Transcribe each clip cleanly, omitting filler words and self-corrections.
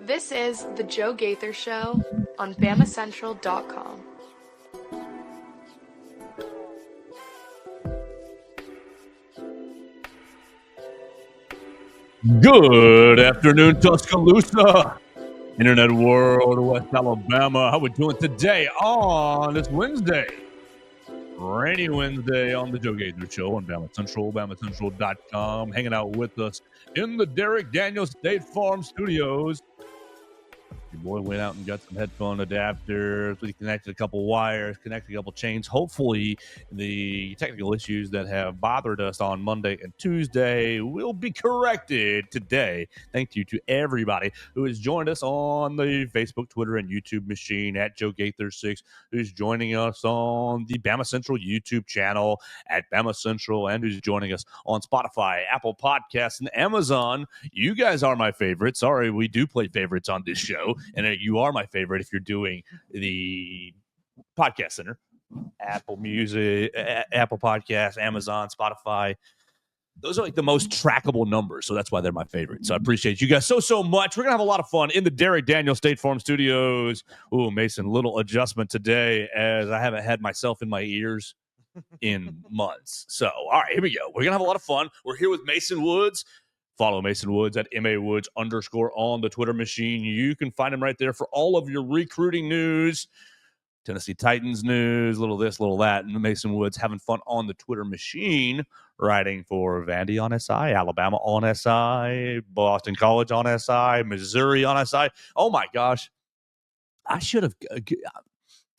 This is The Joe Gaither Show on BamaCentral.com. Good afternoon, Tuscaloosa, Internet World, West Alabama. How we doing today on this Wednesday? Rainy Wednesday on the Joe Gaither Show on Bama Central, BamaCentral.com. Hanging out with us in the Derek Daniels State Farm Studios. Your boy went out and got some headphone adapters. We connected a couple wires, connected a couple chains. Hopefully, the technical issues that have bothered us on Monday and Tuesday will be corrected today. Thank you to everybody who has joined us on the Facebook, Twitter, and YouTube machine at Joe Gaither6, who's joining us on the Bama Central YouTube channel at Bama Central, and who's joining us on Spotify, Apple Podcasts, and Amazon. You guys are my favorites. Sorry, we do play favorites on this show. And you are my favorite if you're doing the podcast center, Apple Music, Apple Podcasts, Amazon, Spotify. Those are like the most trackable numbers. So that's why they're my favorite. So I appreciate you guys so much. We're going to have a lot of fun in the Derek Daniels State Farm Studios. Ooh, Mason, little adjustment today as I haven't had myself in my ears in months. So, all right, here we go. We're going to have a lot of fun. We're here with Mason Woods. Follow Mason Woods at MAWoods_ on the Twitter machine. You can find him right there for all of your recruiting news, Tennessee Titans news, little this, little that. And Mason Woods having fun on the Twitter machine, writing for Vandy on SI, Alabama on SI, Boston College on SI, Missouri on SI. Oh my gosh. I should have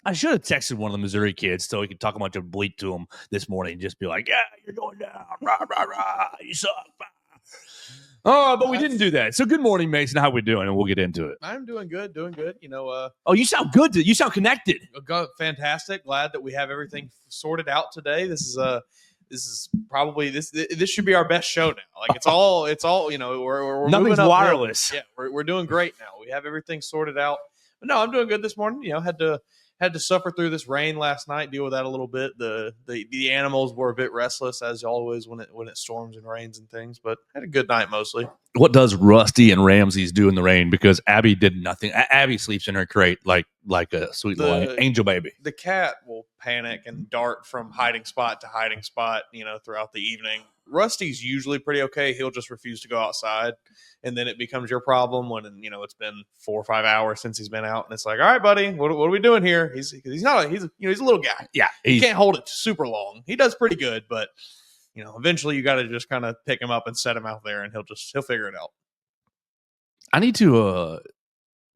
texted one of the Missouri kids so he could talk a bunch of bleat to him this morning and just be like, yeah, you're going down. Rah, rah, rah. You suck. Oh, but we didn't do that. So good morning, Mason. How we doing? And we'll get into it. I'm doing good. You know, oh, you sound good. You sound connected. Fantastic. Glad that we have everything sorted out today. This is probably this should be our best show now. Like it's all, you know, we're nothing's wireless. Yeah, we're doing great now. We have everything sorted out. But no, I'm doing good this morning. You know, had to suffer through this rain last night, deal with that a little bit. The animals were a bit restless, as always when it storms and rains and things, but had a good night mostly. What does Rusty and Ramses do in the rain? Because Abby did nothing. Abby sleeps in her crate like a sweet little angel baby. The cat will panic and dart from hiding spot to hiding spot, you know, throughout the evening. Rusty's usually pretty okay. He'll just refuse to go outside, and then it becomes your problem when, you know, it's been 4 or 5 hours since he's been out, and it's like, all right, buddy, what are we doing here? He's a little guy. Yeah, he can't hold it super long. He does pretty good, but you know, eventually you got to just kind of pick him up and set him out there, and he'll figure it out. I need to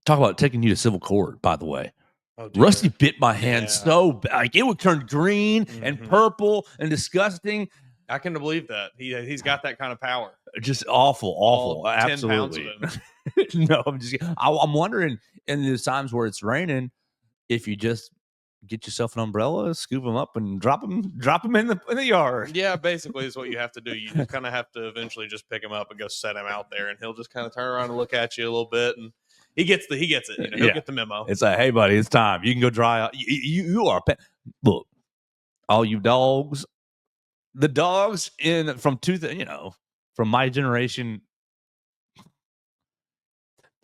talk about taking you to civil court. By the way. Oh, Rusty bit my hand so bad. Like it would turn green and purple and disgusting. I can believe that. He's got that kind of power. Just awful. All Absolutely. 10 pounds of him. No, I'm wondering in the times where it's raining, if you just get yourself an umbrella, scoop them up, and drop them in the yard. Yeah, basically is what you have to do. You just kind of have to eventually just pick him up and go set him out there, and he'll just kind of turn around and look at you a little bit, and he gets it. You know, he'll get the memo. It's like, hey, buddy, it's time. You can go dry out. You are a pet. Look, all you dogs. The dogs from my generation.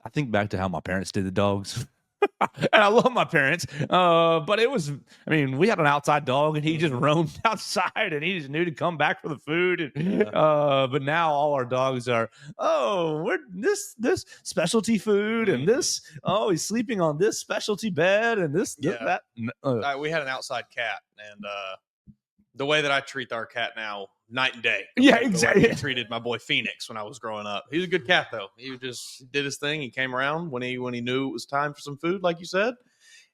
I think back to how my parents did the dogs. And I love my parents. But it was, I mean, we had an outside dog and he just roamed outside and he just knew to come back for the food. And, but now all our dogs are, we're this specialty food and this, he's sleeping on this specialty bed and this, that. We had an outside cat, and the way that I treat our cat now, night and day. Yeah, exactly. The way I treated my boy Phoenix when I was growing up. He was a good cat, though. He just did his thing. He came around when he knew it was time for some food, like you said.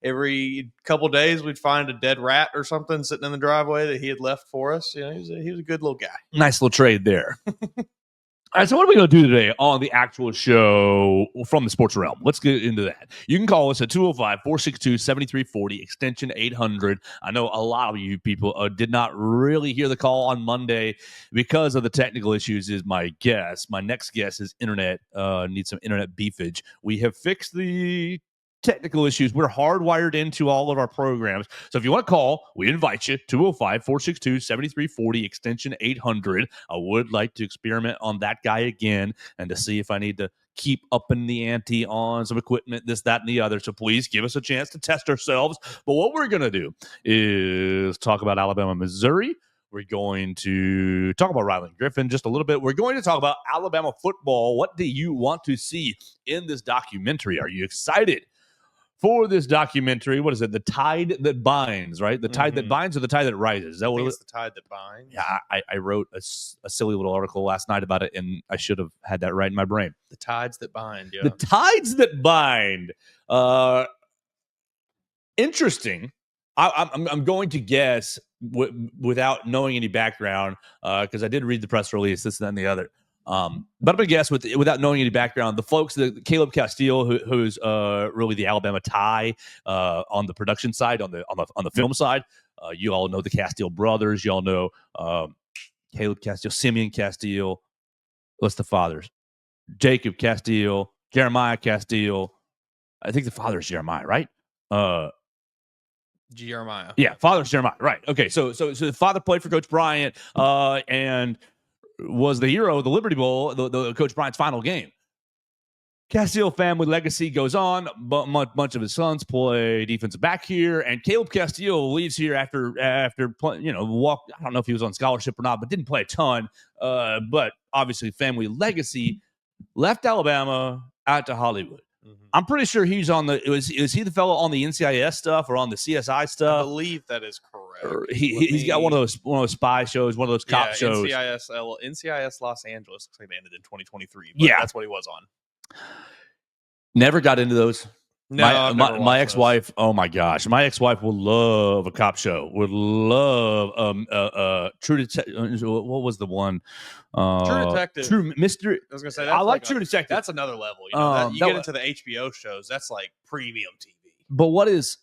Every couple days, we'd find a dead rat or something sitting in the driveway that he had left for us. You know, he was a good little guy. Nice little trade there. All right, so what are we going to do today on the actual show from the sports realm? Let's get into that. You can call us at 205-462-7340, extension 800. I know a lot of you people did not really hear the call on Monday because of the technical issues is my guess. My next guess is internet, needs some internet beefage. We have fixed the technical issues. We're hardwired into all of our programs. So if you want to call, we invite you, 205-462-7340, extension 800. I would like to experiment on that guy again and to see if I need to keep upping the ante on some equipment, this, that, and the other. So please give us a chance to test ourselves. But what we're going to do is talk about Alabama, Missouri. We're going to talk about Ryland Griffin just a little bit. We're going to talk about Alabama football. What do you want to see in this documentary? Are you excited for this documentary? What is it? The Tide That Binds, right? The Tide That Binds or the Tide That Rises? Is that what it's the Tide That Binds. Yeah, I wrote a silly little article last night about it, and I should have had that right in my brain. The Tides That Bind, yeah. The Tides That Bind. Interesting. I'm going to guess without knowing any background, because I did read the press release, this, and then the other. But I'm gonna guess without knowing any background, the folks, Caleb Castile, who's really the Alabama tie on the production side, on the film side. You all know the Castile brothers. You all know Caleb Castile, Simeon Castile. What's the fathers? Jacob Castile, Jeremiah Castile. I think the father is Jeremiah, right? Jeremiah. Yeah, father's Jeremiah. Right. Okay. So the father played for Coach Bryant and was the hero of the Liberty Bowl, the Coach Bryant's final game. Castile family legacy goes on, but much of his sons play defensive back here, and Caleb Castile leaves here after walk. I don't know if he was on scholarship or not, but didn't play a ton. But obviously, family legacy, left Alabama out to Hollywood. Mm-hmm. I'm pretty sure he's on the. Is he the fellow on the NCIS stuff or on the CSI stuff? I believe that is correct. He's got one of those spy shows, one of those cop shows. NCIS Los Angeles. Looks like they ended in 2023. But that's what he was on. Never got into those. No, my ex-wife. Those. Oh my gosh, my ex-wife would love a cop show. Would love True Detective. What was the one? True Detective. True Mystery. I was gonna say I like True Detective. That's another level. You know, you get into the HBO shows. That's like premium TV. But what is?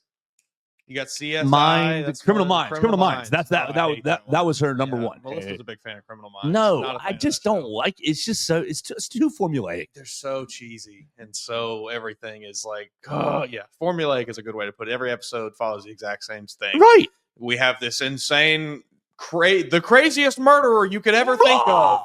You got CSI, Criminal Minds. That was her number one. Melissa's a big fan of Criminal Minds. No, I just don't like. It's just so. It's too formulaic. They're so cheesy, and so everything is like, formulaic is a good way to put it. Every episode follows the exact same thing. Right. We have this insane, the craziest murderer you could ever think of.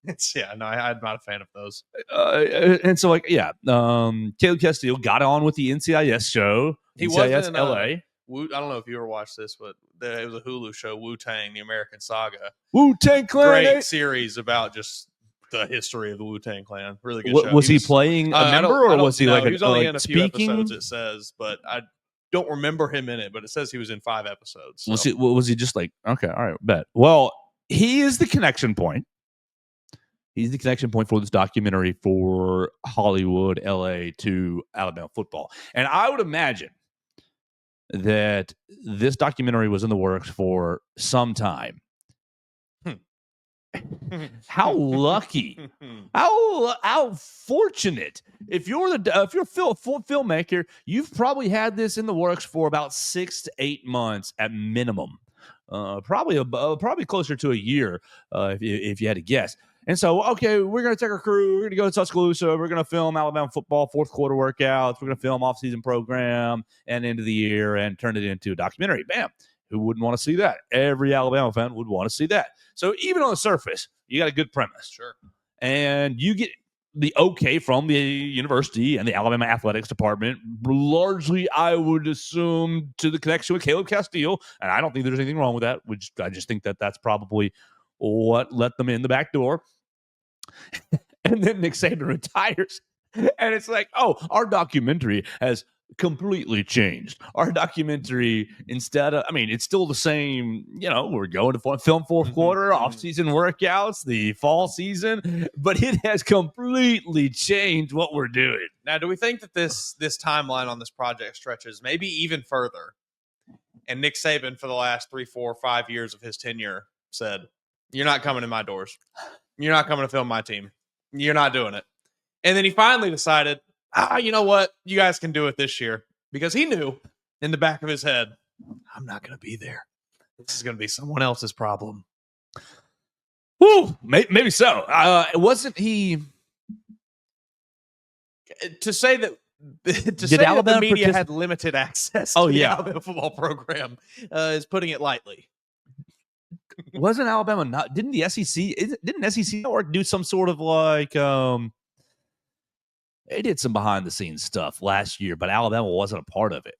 I'm not a fan of those. And so, Caleb Castile got on with the NCIS show. He was in LA. I don't know if you ever watched this, but it was a Hulu show, Wu-Tang, the American Saga. Wu-Tang Clan. Great series about just the history of the Wu-Tang Clan. Really good show. Was he playing a member, or was he he was only in a few episodes, it says, but I don't remember him in it, but it says he was in 5 episodes. So. Was he just like, okay, all right, bet. Well, he is the connection point. He's the connection point for this documentary for Hollywood, LA to Alabama football. And I would imagine that this documentary was in the works for some time. How lucky, how fortunate. If you're a filmmaker, you've probably had this in the works for about 6 to 8 months at minimum. Probably closer to a year, if you had to guess. And so, okay, we're going to take our crew. We're going to go to Tuscaloosa. We're going to film Alabama football, fourth quarter workouts. We're going to film off-season program and end of the year and turn it into a documentary. Bam. Who wouldn't want to see that? Every Alabama fan would want to see that. So even on the surface, you got a good premise. Sure. And you get the okay from the university and the Alabama athletics department, largely, I would assume, to the connection with Caleb Castile. And I don't think there's anything wrong with that. I just think that that's probably what let them in the back door. And then Nick Saban retires. And it's like, oh, our documentary has completely changed. Our documentary, it's still the same, we're going to film fourth quarter, off-season workouts, the fall season, but it has completely changed what we're doing. Now, do we think that this timeline on this project stretches maybe even further? And Nick Saban, for the last 3, 4, 5 years of his tenure, said, "You're not coming in my doors. You're not coming to film my team. You're not doing it." And then he finally decided, you know what? You guys can do it this year. Because he knew in the back of his head, I'm not going to be there. This is going to be someone else's problem. Woo! Maybe so. Wasn't he... To say that the media had limited access to the Alabama football program is putting it lightly. Wasn't Alabama not? Didn't the SEC? Didn't SEC Network do some sort of like they did some behind the scenes stuff last year, but Alabama wasn't a part of it.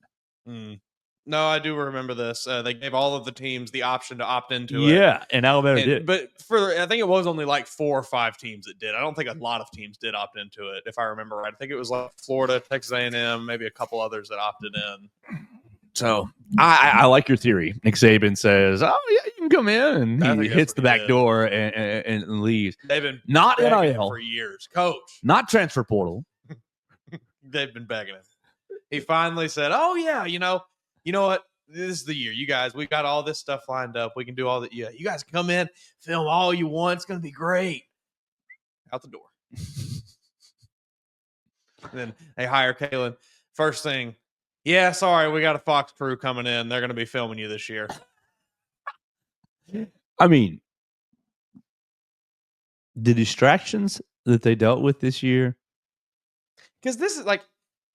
No, I do remember this. They gave all of the teams the option to opt into it. Yeah, and Alabama did. But I think it was only like 4 or 5 teams that did. I don't think a lot of teams did opt into it, if I remember right. I think it was like Florida, Texas A&M, maybe a couple others that opted in. So I like your theory. Nick Saban says, "Oh yeah, you can come in," and he hits the back door and leaves. They've been not begging NIL him for years, coach. Not transfer portal. They've been begging him. He finally said, "Oh yeah, you know what? This is the year, you guys. We've got all this stuff lined up. We can do all that. Yeah, you guys can come in, film all you want. It's going to be great." Out the door. Then they hire Kalen. First thing, yeah, sorry, we got a Fox crew coming in. They're going to be filming you this year. I mean, the distractions that they dealt with this year. Because this is like,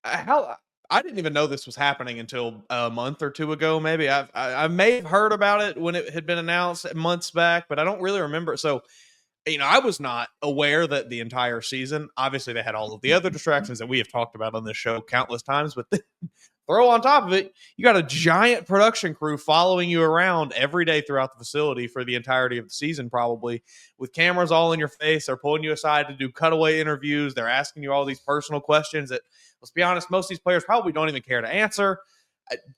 how I didn't even know this was happening until a month or 2 ago. Maybe I may have heard about it when it had been announced months back, but I don't really remember. So, I was not aware that the entire season, obviously they had all of the other distractions that we have talked about on this show countless times, but throw on top of it, you got a giant production crew following you around every day throughout the facility for the entirety of the season, probably with cameras all in your face. They're pulling you aside to do cutaway interviews. They're asking you all these personal questions that, let's be honest, most of these players probably don't even care to answer.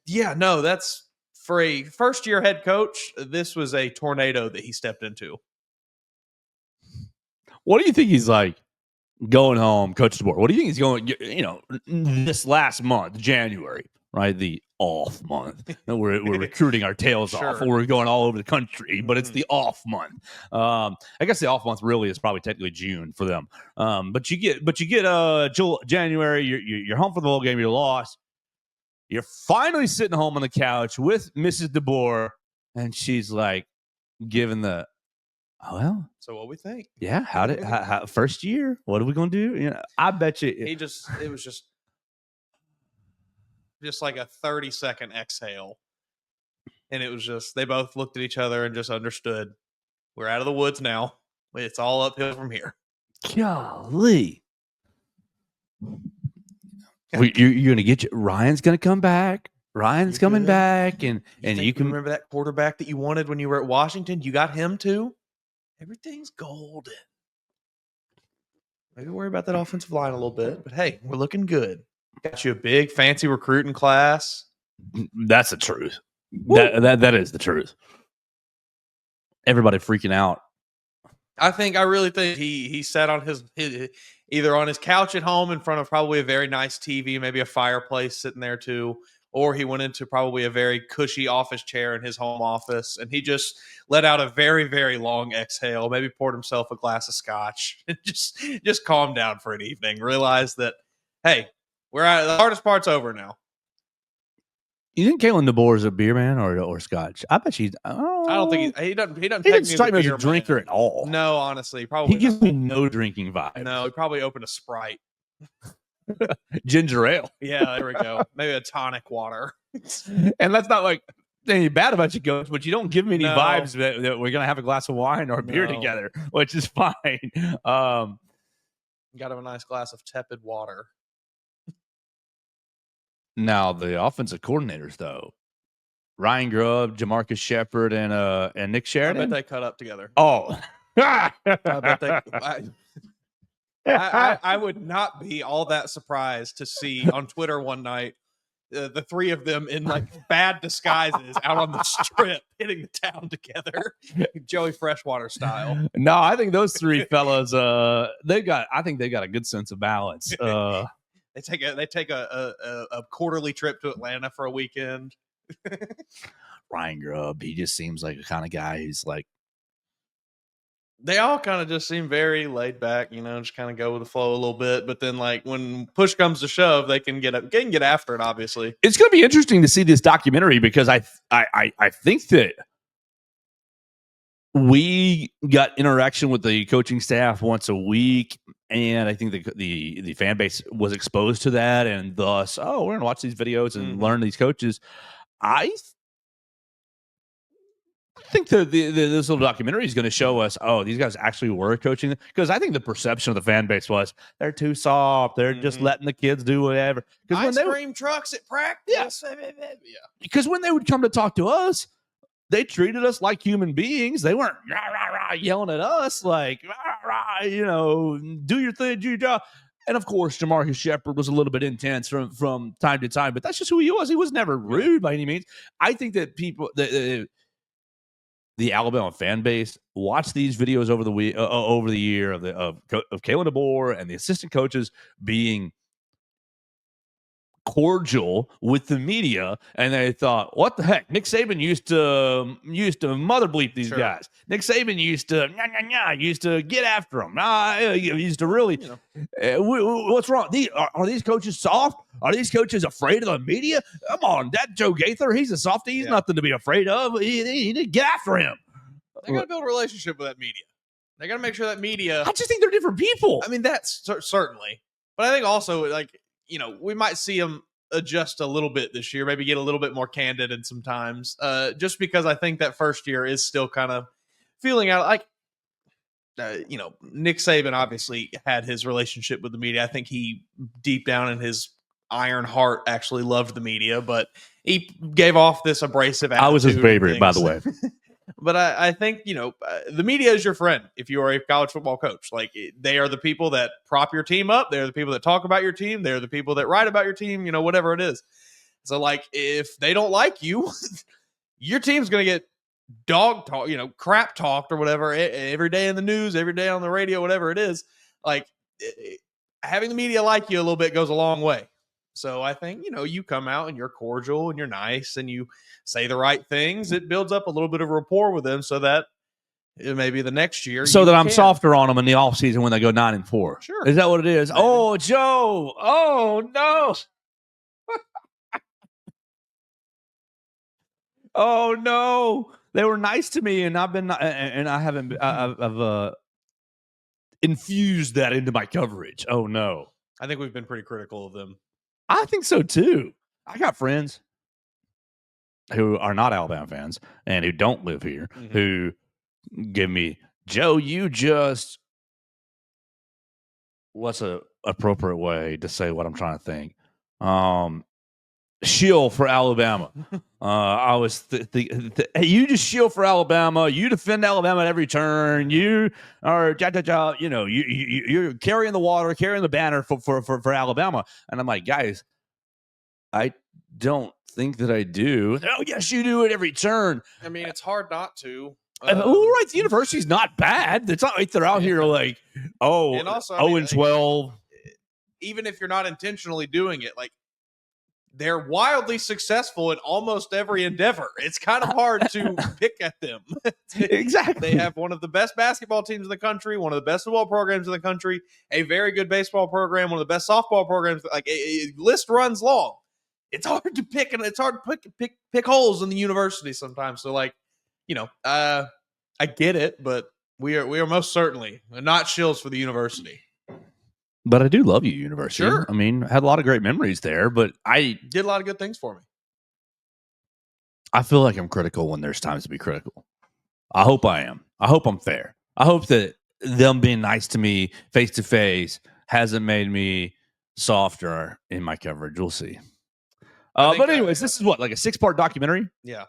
That's for a first-year head coach. This was a tornado that he stepped into. What do you think he's like going home, Coach DeBoer? What do you think he's going, this last month, January, right? The off month. We're recruiting our tails off. We're going all over the country, but it's the off month. I guess the off month really is probably technically June for them. But you get January, you're home for the whole game, you're lost. You're finally sitting home on the couch with Mrs. DeBoer, and she's like giving the, "Oh, well, so what we think?" Yeah, how first year? What are we gonna do? I bet you it was just like a 30-second exhale, and it was just they both looked at each other and just understood we're out of the woods now. It's all uphill from here. Golly, you're gonna get Ryan's gonna come back. Ryan's coming back, and you can remember that quarterback that you wanted when you were at Washington. You got him too. Everything's golden. Maybe worry about that offensive line a little bit, but hey, we're looking good. Got you a big fancy recruiting class. That's the truth. That is the truth. Everybody freaking out. I really think he sat on his either on his couch at home in front of probably a very nice TV, maybe a fireplace sitting there too, or he went into probably a very cushy office chair in his home office, and he just let out a very, very long exhale, maybe poured himself a glass of scotch, and just calmed down for an evening, realized that, hey, we're out. The hardest part's over now. You think Kalen DeBoer is a beer man or scotch? I bet she's. I don't think he doesn't. He doesn't strike me as a drinker at all. No, honestly, probably he gives me no drinking vibe. No, he probably opened a Sprite. Ginger ale. Yeah, there we go. Maybe a tonic water. And that's not like anything bad about you, Coach, but you don't give me any vibes that we're gonna have a glass of wine or a beer together, which is fine. You got to have a nice glass of tepid water. Now the offensive coordinators, though, Ryan Grubb, Jamarcus Shepard, and Nick Sheridan. I bet they cut up together. Oh, I bet they. I would not be all that surprised to see on Twitter one night the three of them in like bad disguises out on the strip hitting the town together, Joey Freshwater style. No, I think those three fellas, I think they got a good sense of balance. They take a quarterly trip to Atlanta for a weekend. Ryan Grubb, he just seems like the kind of guy who's like. They all kind of just seem very laid back, just kind of go with the flow a little bit. But then, like when push comes to shove, they can get after it. Obviously, it's going to be interesting to see this documentary because I think that we got interaction with the coaching staff once a week, and I think the fan base was exposed to that, and thus, we're going to watch these videos and learn these coaches. I think this little documentary is going to show us, oh, these guys actually were coaching. Because I think the perception of the fan base was they're too soft. They're just letting the kids do whatever. Because ice cream trucks at practice. Yeah. Because when they would come to talk to us, they treated us like human beings. They weren't rah, rah, rah, yelling at us like, rah, rah, do your thing, do your job. And of course, Jamarcus Shepard was a little bit intense from time to time, but that's just who he was. He was never rude by any means. I think that people, the Alabama fan base, watch these videos over the year of Kalen DeBoer and the assistant coaches being cordial with the media, and they thought, what the heck? Nick Saban used to mother bleep these guys. Nick Saban used to get after them. He used to really what's wrong? Are these coaches soft? Are these coaches afraid of the media? Come on, that Joe Gaither, he's a softie. He's nothing to be afraid of. He need to get after him. They got to build a relationship with that media. They got to make sure that media. I just think they're different people. I mean, that's certainly, but I think also we might see them adjust a little bit this year, maybe get a little bit more candid in sometimes, just because I think that first year is still kind of feeling out like, Nick Saban obviously had his relationship with the media. I think he deep down in his iron heart actually loved the media, but he gave off this abrasive attitude. I was his favorite, by the way. But I think, the media is your friend if you are a college football coach. Like, they are the people that prop your team up. They're the people that talk about your team. They're the people that write about your team, whatever it is. So, like, if they don't like you, your team's going to get dog talk, crap talked or whatever every day in the news, every day on the radio, whatever it is. Like, having the media like you a little bit goes a long way. So I think, you come out and you're cordial and you're nice and you say the right things. It builds up a little bit of rapport with them so that maybe the next year. So that I'm softer on them in the offseason when they go 9-4. Sure. Is that what it is? Maybe. Oh, Joe. Oh, no. Oh, no. They were nice to me, and I haven't, I've infused that into my coverage. Oh, no. I think we've been pretty critical of them. I think so, too. I got friends who are not Alabama fans and who don't live here who give me, Joe, what's a appropriate way to say what I'm trying to think? Shill for Alabama. I was you just shill for Alabama. You defend Alabama at every turn. You are you're carrying the water, carrying the banner for Alabama. And I'm like, guys, I don't think that I do. Oh, yes, you do at every turn. I mean, it's hard not to. Right, the university's not bad. It's not like they're out here like, and also, 0-12. Even if you're not intentionally doing it, like, they're wildly successful in almost every endeavor. It's kind of hard to pick at them. Exactly. They have one of the best basketball teams in the country, one of the best football programs in the country, a very good baseball program, one of the best softball programs. Like, list runs long. It's hard to pick, and it's hard to pick holes in the university sometimes. So, like, I get it, but we are most certainly not shills for the university. But I do love you, university. Sure. I mean, I had a lot of great memories there, but I did a lot of good things for me. I feel like I'm critical when there's times to be critical. I hope I am. I hope I'm fair. I hope that them being nice to me face to face hasn't made me softer in my coverage. We'll see. But anyways, this is what, like a 6-part documentary? Yeah.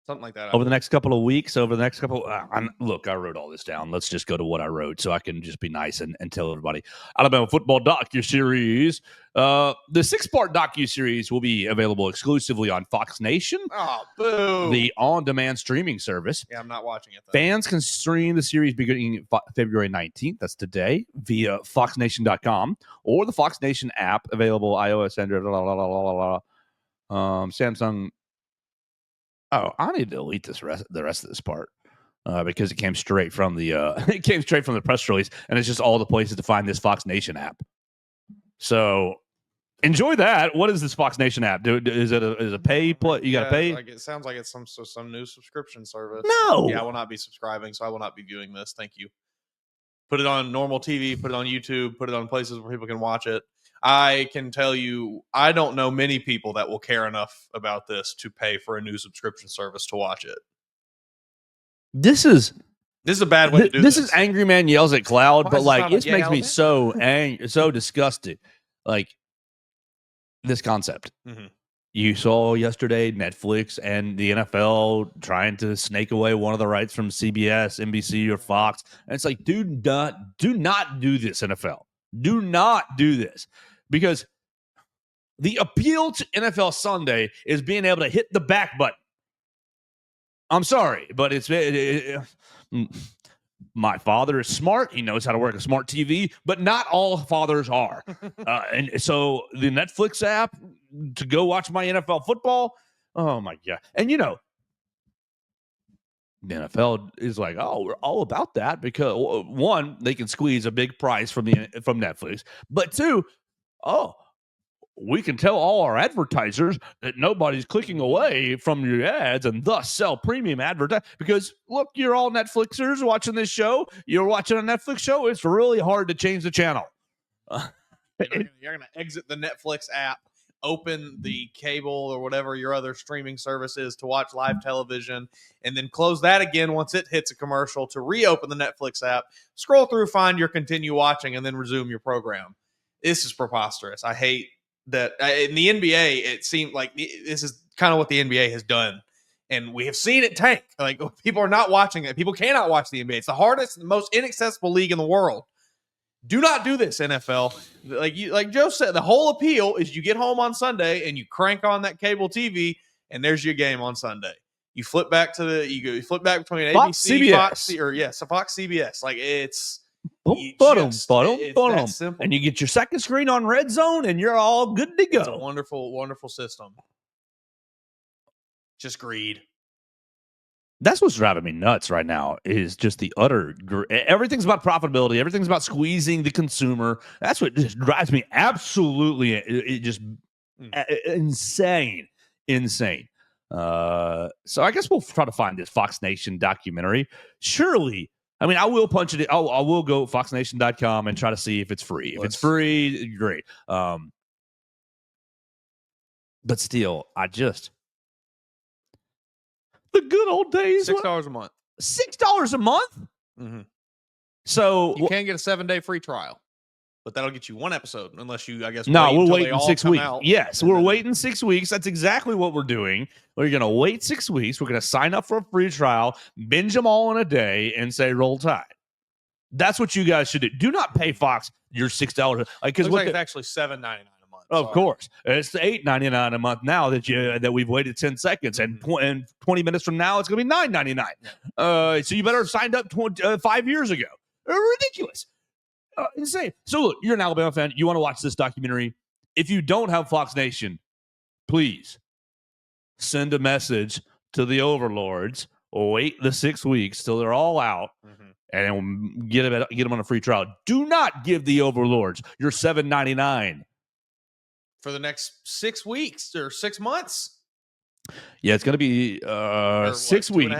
Something like that. Over the next couple of weeks, look, I wrote all this down. Let's just go to what I wrote so I can just be nice and tell everybody. Alabama Football Docuseries. The 6-part Docuseries will be available exclusively on Fox Nation. Oh, boo. The on-demand streaming service. Yeah, I'm not watching it, though. Fans can stream the series beginning February 19th. That's today via foxnation.com or the Fox Nation app, available iOS, Android, Samsung. Oh, I need to delete the rest of this part because it came straight from the press release, and it's just all the places to find this Fox Nation app. So enjoy that. What is this Fox Nation app? Is it a pay? You got to pay? Like, it sounds like it's some new subscription service. No. Yeah, I will not be subscribing, so I will not be viewing this. Thank you. Put it on normal TV. Put it on YouTube. Put it on places where people can watch it. I can tell you, I don't know many people that will care enough about this to pay for a new subscription service to watch it. This is a bad way to do this. this. Is Angry Man Yells at Cloud, Why but does it sound this like makes Yang me Alabama? so disgusted. Like this concept. Mm-hmm. You saw yesterday Netflix and the NFL trying to snake away one of the rights from CBS, NBC, or Fox. And it's like, do not do this, NFL. Do not do this. Because the appeal to NFL Sunday is being able to hit the back button. I'm sorry, but my father is smart. He knows how to work a smart TV, but not all fathers are. And so the Netflix app to go watch my NFL football. Oh my God. And the NFL is like, oh, we're all about that because one, they can squeeze a big price from Netflix, but two, oh, we can tell all our advertisers that nobody's clicking away from your ads and thus sell premium advertising because look, you're all Netflixers watching this show. You're watching a Netflix show. It's really hard to change the channel. You're gonna exit the Netflix app, open the cable or whatever your other streaming service is to watch live television, and then close that again once it hits a commercial to reopen the Netflix app, scroll through, find your continue watching, and then resume your program. This is preposterous. I hate that in the NBA. It seemed like this is kind of what the NBA has done. And we have seen it tank. Like people are not watching it. People cannot watch the NBA. It's the hardest, the most inaccessible league in the world. Do not do this, NFL. Like Joe said, the whole appeal is you get home on Sunday and you crank on that cable TV, and there's your game on Sunday. You flip back to you flip back between Fox, ABC, CBS. Fox, CBS. Like it's that simple. And you get your second screen on Red Zone, and you're all good to go. It's a wonderful, wonderful system. Just greed. That's what's driving me nuts right now is just the utter everything's about profitability. Everything's about squeezing the consumer. That's what just drives me absolutely insane. So I guess we'll try to find this Fox Nation documentary. Surely, I mean, I will punch it. I will go foxnation.com and try to see if it's free. If it's free, great. But still, the good old days. $6 a month. $6 a month? Mm-hmm. So you can get a 7-day free trial, but that'll get you one episode unless you, I guess, we're waiting 6 weeks. Yes, we're then waiting 6 weeks. That's exactly what we're doing. We're going to wait 6 weeks. We're going to sign up for a free trial, binge them all in a day, and say roll tide. That's what you guys should do. Do not pay Fox your $6. Because it's actually $7.99 a month. Of course, it's $8.99 a month now that we've waited 10 seconds, and 20 minutes from now it's going to be $9.99. So you better have signed up 5 years ago. Ridiculous, insane. So look, you're an Alabama fan. You want to watch this documentary. If you don't have Fox Nation, please send a message to the overlords. Wait the 6 weeks till they're all out. And get them on a free trial. Do not give the overlords your $7.99 for the next 6 weeks or 6 months. Yeah, it's going to be 6 weeks.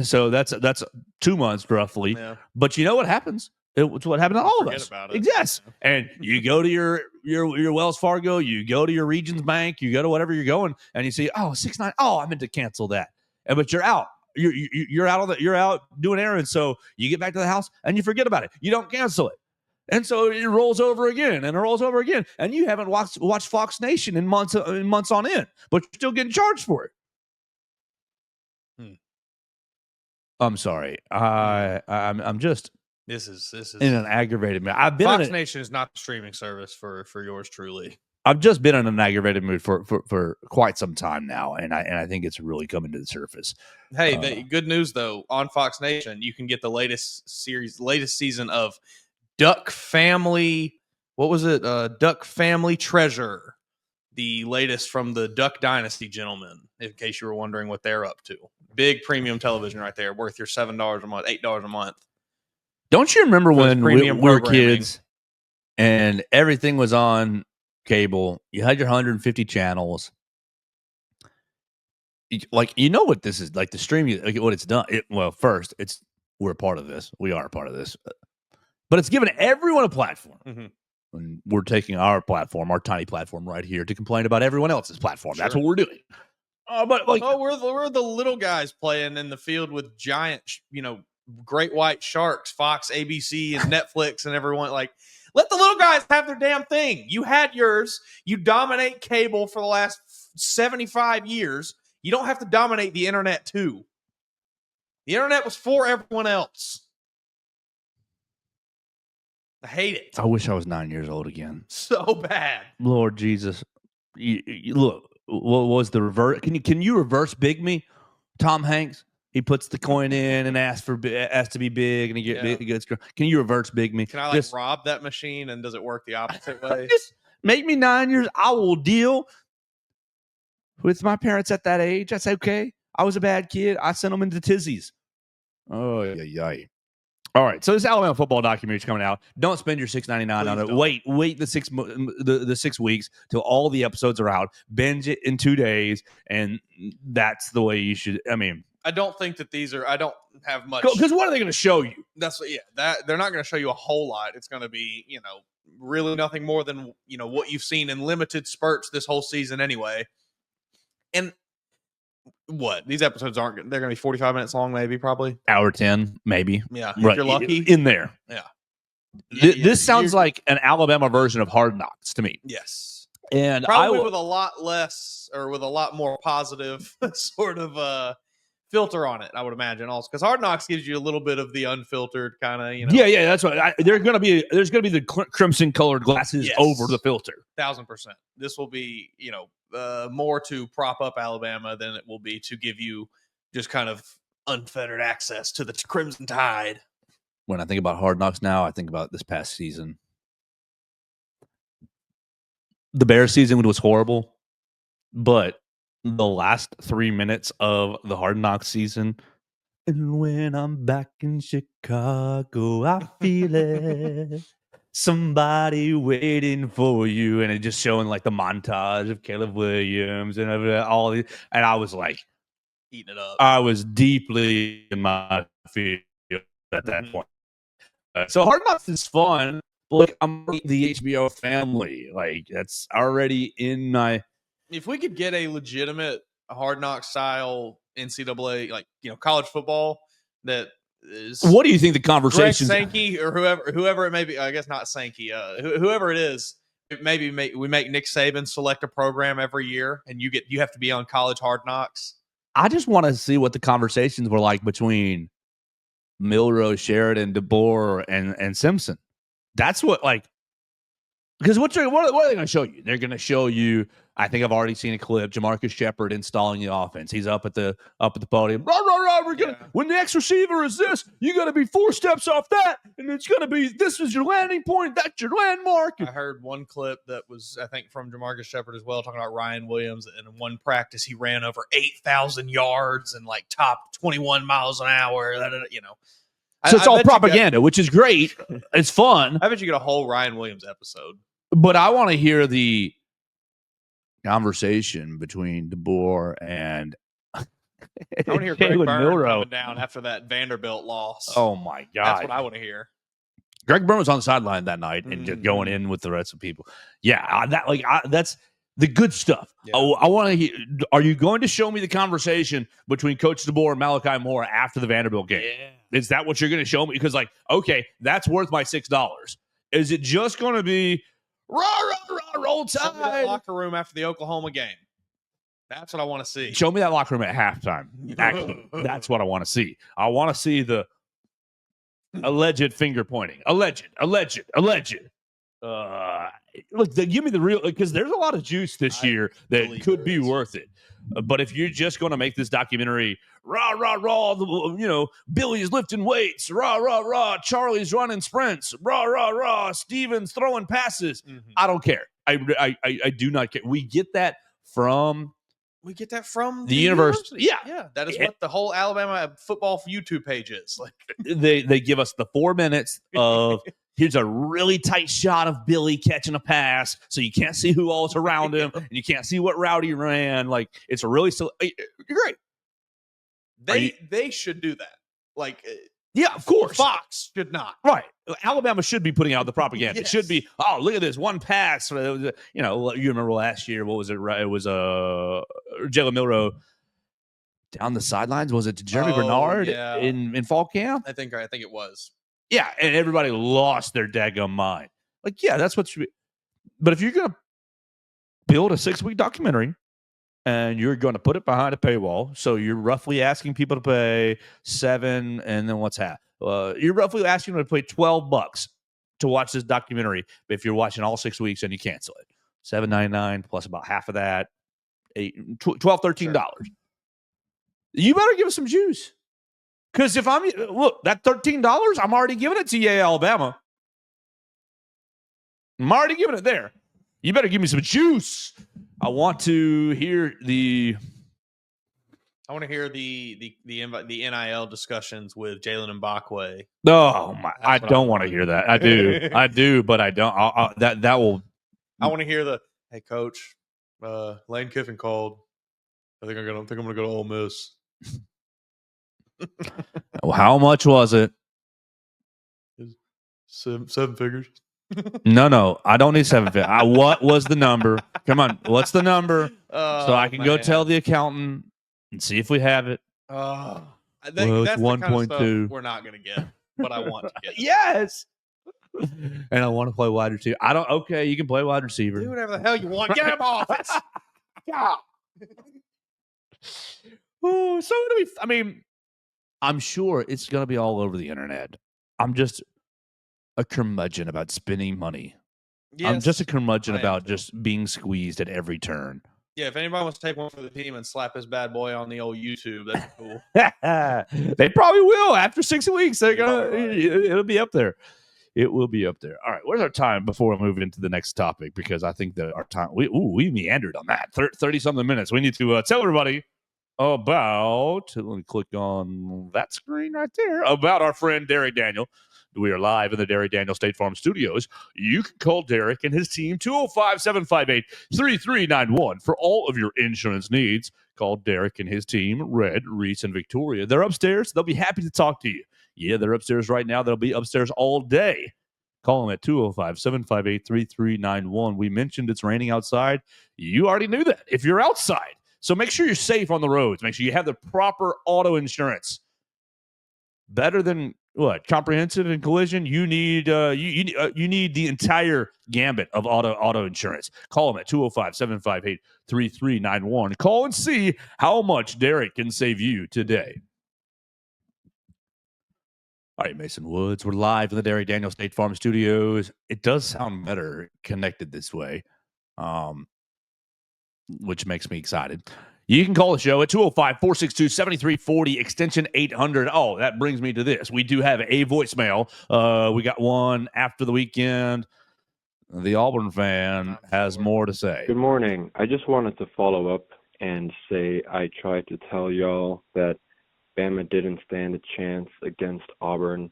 So that's 2 months roughly. Yeah. But you know what happens? It's what happened to all of us. About it. Yes. And you go to your Wells Fargo, you go to your Regions Bank, you go to whatever you're going, and you see, oh, 6.9. Oh, I meant to cancel that. But you're out. You're out doing errands. So you get back to the house and you forget about it. You don't cancel it. And so it rolls over again and it rolls over again. And you haven't watched Fox Nation in months on end, but you're still getting charged for it. I'm sorry. I'm just this is in an aggravated mood. Fox Nation is not the streaming service for yours truly. I've just been in an aggravated mood for quite some time now, and I think it's really coming to the surface. Hey, the good news though, on Fox Nation, you can get the latest season of Duck Family. What was it? Duck Family Treasure, the latest from the Duck Dynasty gentlemen. In case you were wondering what they're up to, big premium television right there, worth your $7 a month, $8 a month. Don't you remember when we were kids and everything was on cable? You had your 150 channels. Like, you know what this is like, the streaming, like what it's done. First, we're a part of this. We are a part of this, but it's given everyone a platform. And we're taking our platform, our tiny platform right here, to complain about everyone else's platform. Sure. That's what we're doing. But like, we're the little guys playing in the field with giant, great white sharks, Fox, ABC, and Netflix, and everyone. Like, let the little guys have their damn thing. You had yours. You dominate cable for the last 75 years. You don't have to dominate the internet too. The internet was for everyone else. I hate it I wish I was 9 years old again. so bad. Lord Jesus, look, what was the reverse? Can you reverse big me? Tom Hanks, he puts the coin in and asks to be big, and he gets. Can you reverse big me? Can I rob that machine, and does it work the opposite way? Just make me 9 years. I will deal with my parents at that age. That's okay. I was a bad kid. I sent them into tizzies. Oh yeah. All right, so this Alabama football documentary is coming out. Don't spend your $6.99 on it. Don't. Wait the 6 weeks till all the episodes are out. Binge it in 2 days, and that's the way you should. I mean, I don't think that these are. I don't have much. Because what are they going to show you? That's what. Yeah, that they're not going to show you a whole lot. It's going to be, really nothing more than what you've seen in limited spurts this whole season anyway. And what these episodes aren't. They're going to be 45 minutes long, maybe, probably Hour 10, maybe. Yeah, right. If you're lucky, in there. Yeah. This sounds like an Alabama version of Hard Knocks to me. Yes, and probably with a lot less or with a lot more positive sort of filter on it, I would imagine. Also, because Hard Knocks gives you a little bit of the unfiltered kind of, Yeah, that's what. There's gonna be the crimson colored glasses over the filter. 1000%. This will be more to prop up Alabama than it will be to give you just kind of unfettered access to the Crimson Tide. When I think about Hard Knocks now, I think about this past season. The Bears season was horrible, but the last 3 minutes of the Hard Knocks season, and when I'm back in Chicago, I feel it. Somebody waiting for you, and it just showing like the montage of Caleb Williams and all these, and I was like eating it up. I was deeply in my field at that point. So Hard Knocks is fun. Like, I'm the HBO family. Like, that's already in my. If we could get a legitimate Hard Knocks style NCAA, college football that is. What do you think the conversation? Greg Sankey or whoever it may be. I guess not Sankey. Whoever it is. Maybe we make Nick Saban select a program every year, and you have to be on college Hard Knocks. I just want to see what the conversations were like between Milroe, Sheridan, DeBoer, and Simpson. That's what, because what are they going to show you? They're going to show you. I think I've already seen a clip. Jamarcus Shepard installing the offense. He's up at the podium. Rah, rah, rah, we're gonna. Yeah. When the next receiver is this, you got to be 4 steps off that, and it's going to be this is your landing point. That's your landmark. I heard one clip that was, I think, from Jamarcus Shepard as well, talking about Ryan Williams. And in one practice, he ran over 8,000 yards and top 21 miles an hour. So it's all propaganda, which is great. It's fun. I bet you get a whole Ryan Williams episode. But I want to hear the conversation between DeBoer and I want to hear Greg Byrne coming down after that Vanderbilt loss. Oh, my God. That's what I want to hear. Greg Byrne was on the sideline that night and just going in with the rest of people. Yeah, that's the good stuff. Yeah. I want to hear. Are you going to show me the conversation between Coach DeBoer and Malachi Moore after the Vanderbilt game? Yeah. Is that what you're going to show me? Because, okay, that's worth my $6. Is it just going to be rah, rah, rah, roll tide? Show me that locker room after the Oklahoma game. That's what I want to see. Show me that locker room at halftime. Actually, that's what I want to see. I want to see the alleged finger pointing. Alleged. Look, give me the real, because there's a lot of juice this year that could be worth it. But if you're just going to make this documentary, rah, rah, rah, Billy's lifting weights, rah, rah, rah, Charlie's running sprints, rah, rah, rah, Steven's throwing passes, I don't care. I do not care. We get that from the university. Yeah. That is what the whole Alabama football YouTube page is. They give us the 4 minutes of here's a really tight shot of Billy catching a pass, so you can't see who all's around him, and you can't see what route he ran. It's a really great. They should do that. Yeah, of course. Fox should not. Right. Alabama should be putting out the propaganda. Yes. It should be, look at this one pass. You remember last year, what was it? It was Jalen Milroe down the sidelines. Was it to Jeremy Bernard in fall camp? I think it was. Yeah, and everybody lost their daggum mind. Like, yeah, that's what should be. But if you're going to build a 6-week documentary and you're going to put it behind a paywall, so you're roughly asking people to pay $7, and then what's half? You're roughly asking them to pay $12 to watch this documentary. But if you're watching all 6 weeks and you cancel it, $7.99 plus about half of that, $12, $13. Sure. You better give us some juice. Because if look, that $13, I'm already giving it to you, Alabama. I'm already giving it there. You better give me some juice. I want to hear the NIL discussions with Jalen Mbakwe. Oh my! I don't want to hear that. I do, I do, but I don't. That will. I want to hear the hey, coach. Lane Kiffin called. I think I'm gonna go to Ole Miss. How much was it? Seven figures. No, I don't need 7 figures. What was the number? Come on, what's the number? So I can go tell the accountant and see if we have it. I think well, that's it's 1.2. We're not gonna get, but I want to get. Yes. And I want to play wide receiver. I don't. Okay, you can play wide receiver. Do whatever the hell you want. Get him off it. Yeah. Oh, so do we? I mean, I'm sure it's going to be all over the internet. I'm just a curmudgeon about spending money. Yes, I'm just a curmudgeon about just being squeezed at every turn. Yeah, if anybody wants to take one for the team and slap his bad boy on the old YouTube, that'd be cool. They probably will. After 6 weeks, they're gonna. It'll be up there. It will be up there. All right, where's our time before we move into the next topic? Because I think that our time we meandered on that 30-something minutes. We need to tell everybody about. Let me click on that screen right there about our friend Derek Daniel. We are live in the Derek Daniel State Farm Studios. You can call Derek and his team 205-758-3391 for all of your insurance needs. Call Derek and his team, Red, Reese, and Victoria. They're upstairs. They'll be happy to talk to you. Yeah, they're upstairs right now. They'll be upstairs all day. Call them at 205-758-3391. We mentioned it's raining outside. You already knew that if you're outside. So make sure you're safe on the roads. Make sure you have the proper auto insurance. Better than what? Comprehensive and collision? You need you need the entire gambit of auto insurance. Call them at 205-758-3391. Call and see how much Derek can save you today. All right, Mason Woods, we're live in the Derek Daniel State Farm Studios. It does sound better connected this way, which makes me excited. You can call the show at 205-462-7340, extension 800. Oh, that brings me to this. We do have a voicemail. We got one after the weekend. The Auburn fan has more to say. Good morning. I just wanted to follow up and say I tried to tell y'all that Bama didn't stand a chance against Auburn.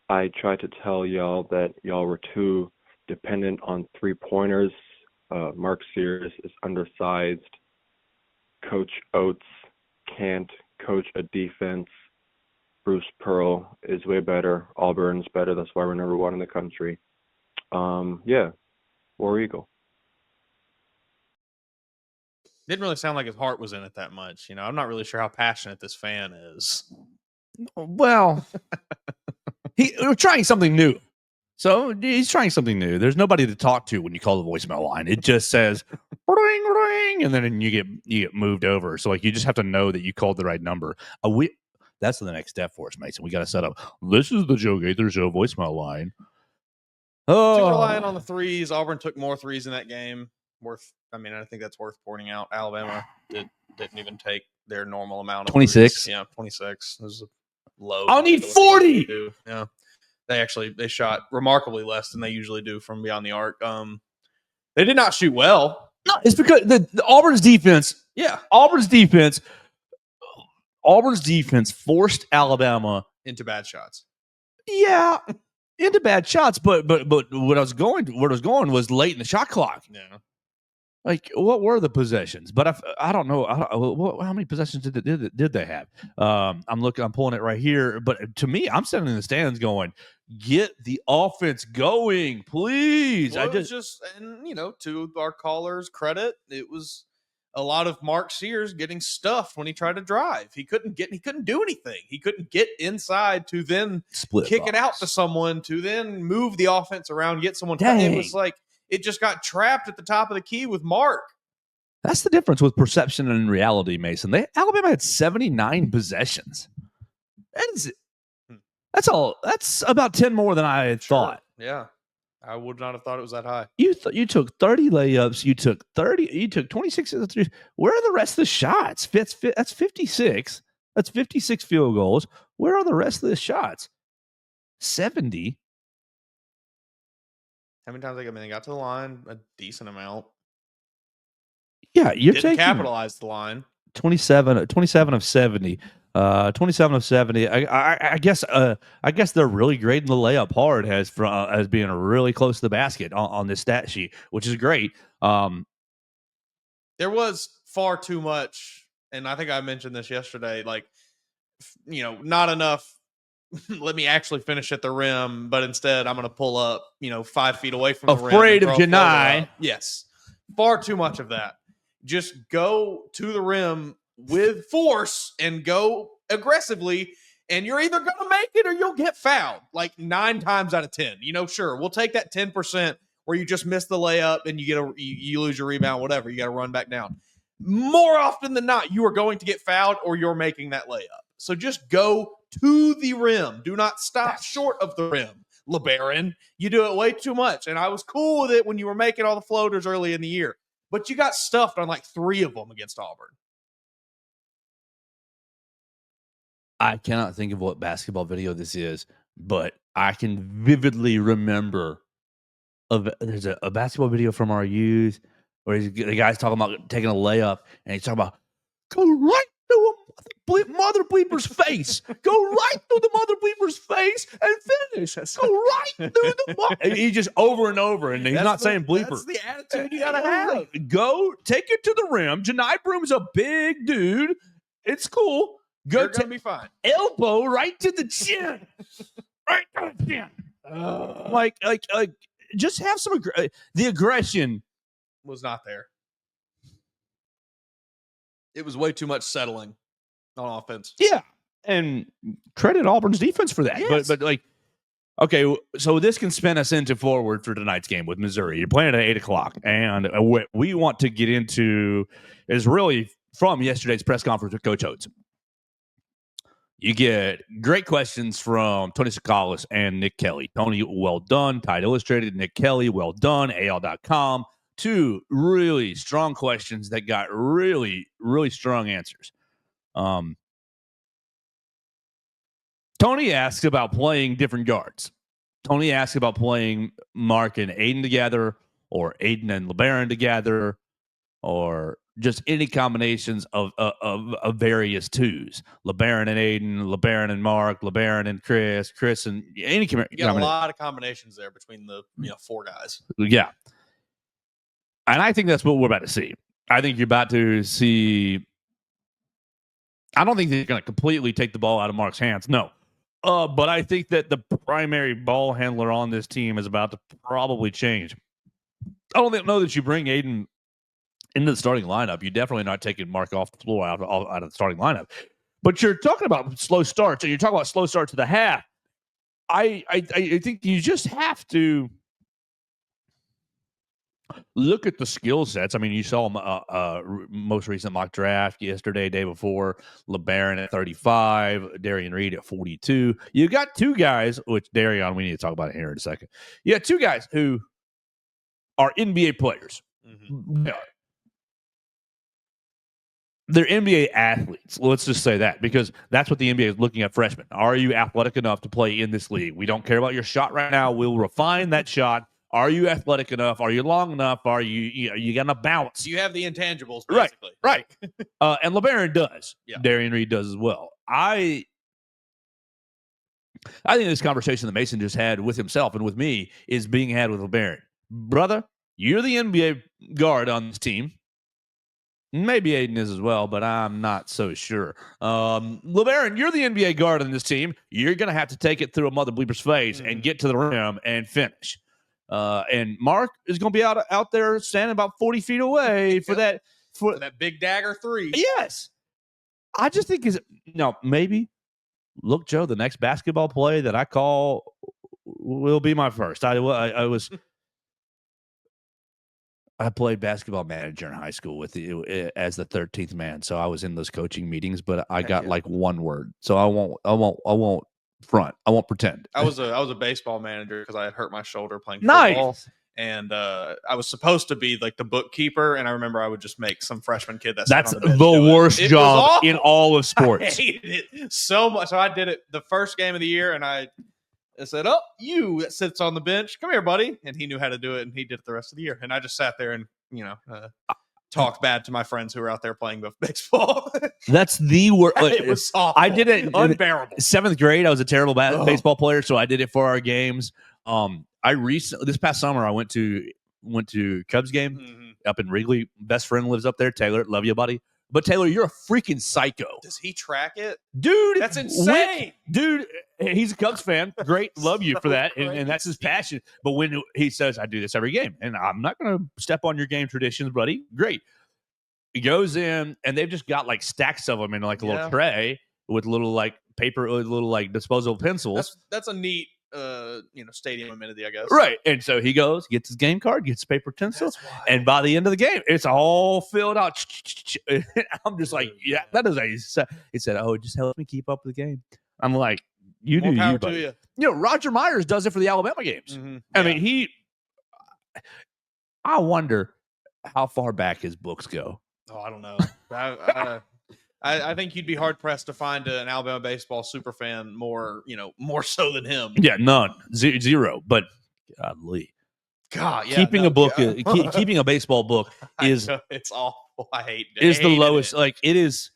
I tried to tell y'all that y'all were too dependent on three-pointers. Mark Sears is undersized. Coach Oates can't coach a defense. Bruce Pearl is way better. Auburn's better. That's why we're number one in the country. Yeah, War Eagle. Didn't really sound like his heart was in it that much. I'm not really sure how passionate this fan is. Well, we're trying something new. So he's trying something new. There's nobody to talk to when you call the voicemail line. It just says ring, ring, and then you get moved over. So you just have to know that you called the right number. That's the next step for us, Mason. We got to set up. This is the Joe Gaither Show voicemail line. Too reliant on the threes. Auburn took more threes in that game. I think that's worth pointing out. Alabama didn't even take their normal amount of 26. Threes. Yeah, 26. It was low. I'll need 40. Yeah. They shot remarkably less than they usually do from beyond the arc. They did not shoot well. No, it's because the Auburn's defense. Yeah, Auburn's defense forced Alabama into bad shots. Yeah, into bad shots. But where I was going was late in the shot clock. Yeah. Like, what were the possessions? But I don't know. How many possessions did they have? I'm pulling it right here. But to me, I'm sitting in the stands going, get the offense going, please. Well, to our callers' credit, it was a lot of Mark Sears getting stuffed when he tried to drive. He couldn't do anything. He couldn't get inside to then kick it out to someone, to then move the offense around, get someone. It was like it just got trapped at the top of the key with Mark. That's the difference with perception and reality, Mason. Alabama had 79 possessions. That's all. That's about 10 more than I had thought. Yeah. I would not have thought it was that high. You took 30 layups. You took 26 of the threes. Where are the rest of the shots? That's 56. That's 56 field goals. Where are the rest of the shots? 70. How many times they got to the line? A decent amount. Yeah, you're Didn't taking capitalize the line. 27 of 70. 27 of 70. I guess they're really grading the layup hard as being really close to the basket on this stat sheet, which is great. There was far too much, and I think I mentioned this yesterday. Not enough. Let me actually finish at the rim, but instead I'm going to pull up, 5 feet away from the rim. Afraid of Janai. Yes, far too much of that. Just go to the rim with force and go aggressively, and you're either going to make it or you'll get fouled. Like 9 times out of 10. Sure, we'll take that 10% where you just miss the layup and you lose your rebound, whatever. You got to run back down. More often than not, you are going to get fouled or you're making that layup. So just go to the rim. Do not stop short of the rim. LeBaron, you do it way too much. And I was cool with it when you were making all the floaters early in the year. But you got stuffed on like 3 of them against Auburn. I cannot think of what basketball video this is, but I can vividly remember there's a basketball video from our youth where the guy's talking about taking a layup, and he's talking about go right through a mother bleeper's face. Go right through the mother bleeper's face and finish. Go right through the he just over and over, and he's not saying bleeper. That's the attitude you got to have. Go take it to the rim. Janai Broom's a big dude. It's cool. You're going to be fine. Elbow right to the chin. Right to the chin. Like, just have some the aggression was not there. It was way too much settling on offense. Yeah, and credit Auburn's defense for that. Yes. But okay, so this can spin us into forward for tonight's game with Missouri. You're playing at 8:00, and what we want to get into is really from yesterday's press conference with Coach Oates. You get great questions from Tony Sakalis and Nick Kelly. Tony, well done. Tide Illustrated. Nick Kelly, well done. AL.com. 2 really strong questions that got really, really strong answers. Tony asks about playing different guards. Tony asks about playing Mark and Aiden together, or Aiden and LeBaron together, or just any combinations of various twos. LeBaron and Aiden, LeBaron and Mark, LeBaron and Chris and any you got a lot of combinations there between the 4 guys. Yeah. And I think that's what we're about to see. I think you're about to see. I don't think they're going to completely take the ball out of Mark's hands. No. But I think that the primary ball handler on this team is about to probably change. I don't know that you bring Aiden into the starting lineup. You're definitely not taking Mark off the floor out of the starting lineup. But you're talking about slow starts, and you're talking about slow start to the half. I think you just have to look at the skill sets. I mean, you saw most recent mock draft yesterday, day before. LeBaron at 35, Darian Reed at 42. You got 2 guys, which Darian, we need to talk about it here in a second. You got 2 guys who are NBA players. Mm-hmm. They're NBA athletes. Let's just say that, because that's what the NBA is looking at freshmen. Are you athletic enough to play in this league? We don't care about your shot right now. We'll refine that shot. Are you athletic enough? Are you long enough? Are you gonna bounce? You have the intangibles, basically. Right. And LeBaron does. Yeah. Darian Reed does as well. I think this conversation that Mason just had with himself and with me is being had with LeBaron. Brother, you're the NBA guard on this team. Maybe Aiden is as well, but I'm not so sure. LeBaron, you're the NBA guard on this team. You're going to have to take it through a mother bleeper's face and get to the rim and finish. And Mark is going to be out there standing about 40 feet away for for that big dagger 3. yes. I just think maybe look, Joe, the next basketball play that I call will be my first. I played basketball manager in high school as the 13th man, so I was in those coaching meetings. But I got like one word, so I won't front. I won't pretend. I was a baseball manager because I had hurt my shoulder playing Nice. football, and I was supposed to be like the bookkeeper. And I remember I would just make some freshman kid that sat That's on the bench the do it. worst It was job awful. in all of I sports. hated it so much. So I did it the first game of the year, and I said, "Oh, you that sits on the bench, come here, buddy." And he knew how to do it, and he did it the rest of the year. And I just sat there and talked bad to my friends who were out there playing baseball. That's the worst. It was awful. I did it unbearable. 7th grade. I was a terrible baseball player, so I did it for our games. I recently, this past summer, I went to Cubs game up in Wrigley. Best friend lives up there, Taylor. Love you, buddy. But Taylor, you're a freaking psycho. Does he track it? Dude, That's insane. Dude, he's a Cubs fan. Great. Love you for that. And that's his passion. But when he says, I do this every game, and I'm not going to step on your game traditions, buddy. Great. He goes in, and they've just got like stacks of them in like a little tray with little like paper, little like disposable pencils. That's a neat stadium amenity, I guess. Right. And so he goes, gets his game card, gets paper pencil, and by the end of the game, it's all filled out. And I'm just like, yeah, that is he said, oh, it just helps me keep up with the game. I'm like, you More do power you, to buddy. you. You know, Roger Myers does it for the Alabama games. I mean, I wonder how far back his books go. Oh, I don't know. I think you'd be hard pressed to find an Alabama baseball super fan more so than him. Yeah, none, zero. But godly, God, yeah, keeping a book, keeping a baseball book is it's awful. I hate it. Is the lowest. Like it is.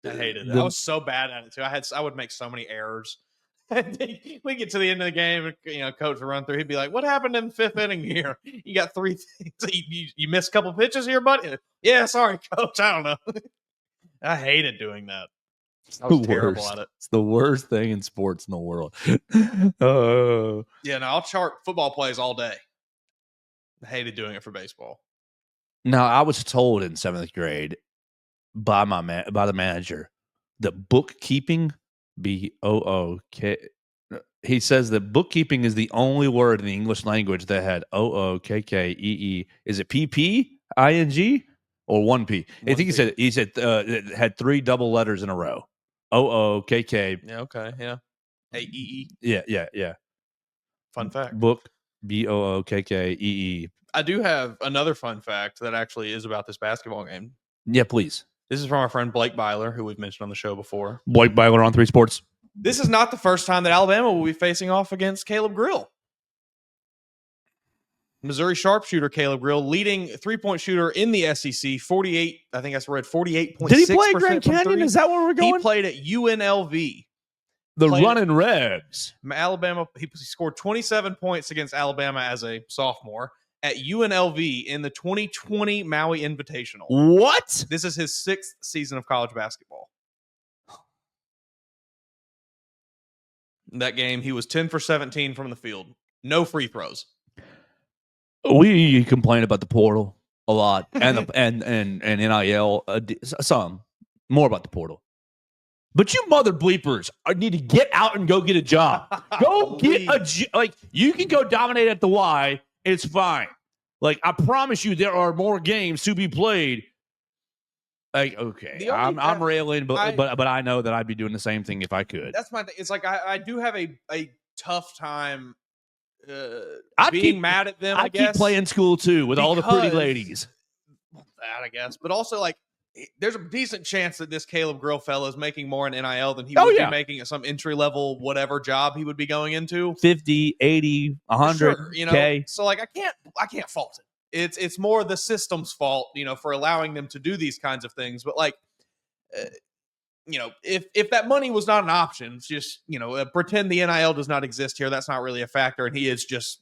I hated it. I was so bad at it too. I would make so many errors. We get to the end of the game, and coach would run through. He'd be like, "What happened in the 5th inning here? You got 3 things. You missed a couple pitches here, buddy." Yeah, sorry, coach. I don't know. I hated doing that. I was terrible at it. It's the worst thing in sports in the world. Yeah, no, I'll chart football plays all day. I hated doing it for baseball. Now, I was told in 7th grade by the manager that bookkeeping, B-O-O-K. He says that bookkeeping is the only word in the English language that had O-O-K-K-E-E. Is it P-P-I-N-G? Or 1P. I think he said it had 3 double letters in a row. O-O-K-K. Yeah, okay, yeah. A-E-E. Yeah. Fun fact. Book, B-O-O-K-K-E-E. I do have another fun fact that actually is about this basketball game. Yeah, please. This is from our friend Blake Byler, who we've mentioned on the show before. Blake Byler on 3 Sports. This is not the first time that Alabama will be facing off against Caleb Grill. Missouri sharpshooter Caleb Grill, leading 3-point shooter in the SEC, 48. I think I read 48.6%. Did he play Grand Canyon? Is that where we're going? He played at UNLV. The Running Rebs. Alabama. He scored 27 points against Alabama as a sophomore at UNLV in the 2020 Maui Invitational. What? This is his 6th season of college basketball. In that game, he was 10 for 17 from the field. No free throws. We complain about the portal a lot and NIL some more about the portal. But you mother bleepers need to get out and go get a job. Go get a you can go dominate at the Y. It's fine. Like I promise you, there are more games to be played. Like okay, I'm railing, but I know that I'd be doing the same thing if I could. That's my thing. It's like I do have a tough time being mad at them. I guess keep playing school too with all the pretty ladies. That I guess, but also like there's a decent chance that this Caleb Grill fella is making more in NIL than he would be making at some entry level whatever job he would be going into. 50, 80, 100 K. So like I can't fault it. It's more the system's fault, for allowing them to do these kinds of things. But like if that money was not an option, just, pretend the NIL does not exist here. That's not really a factor. And he is just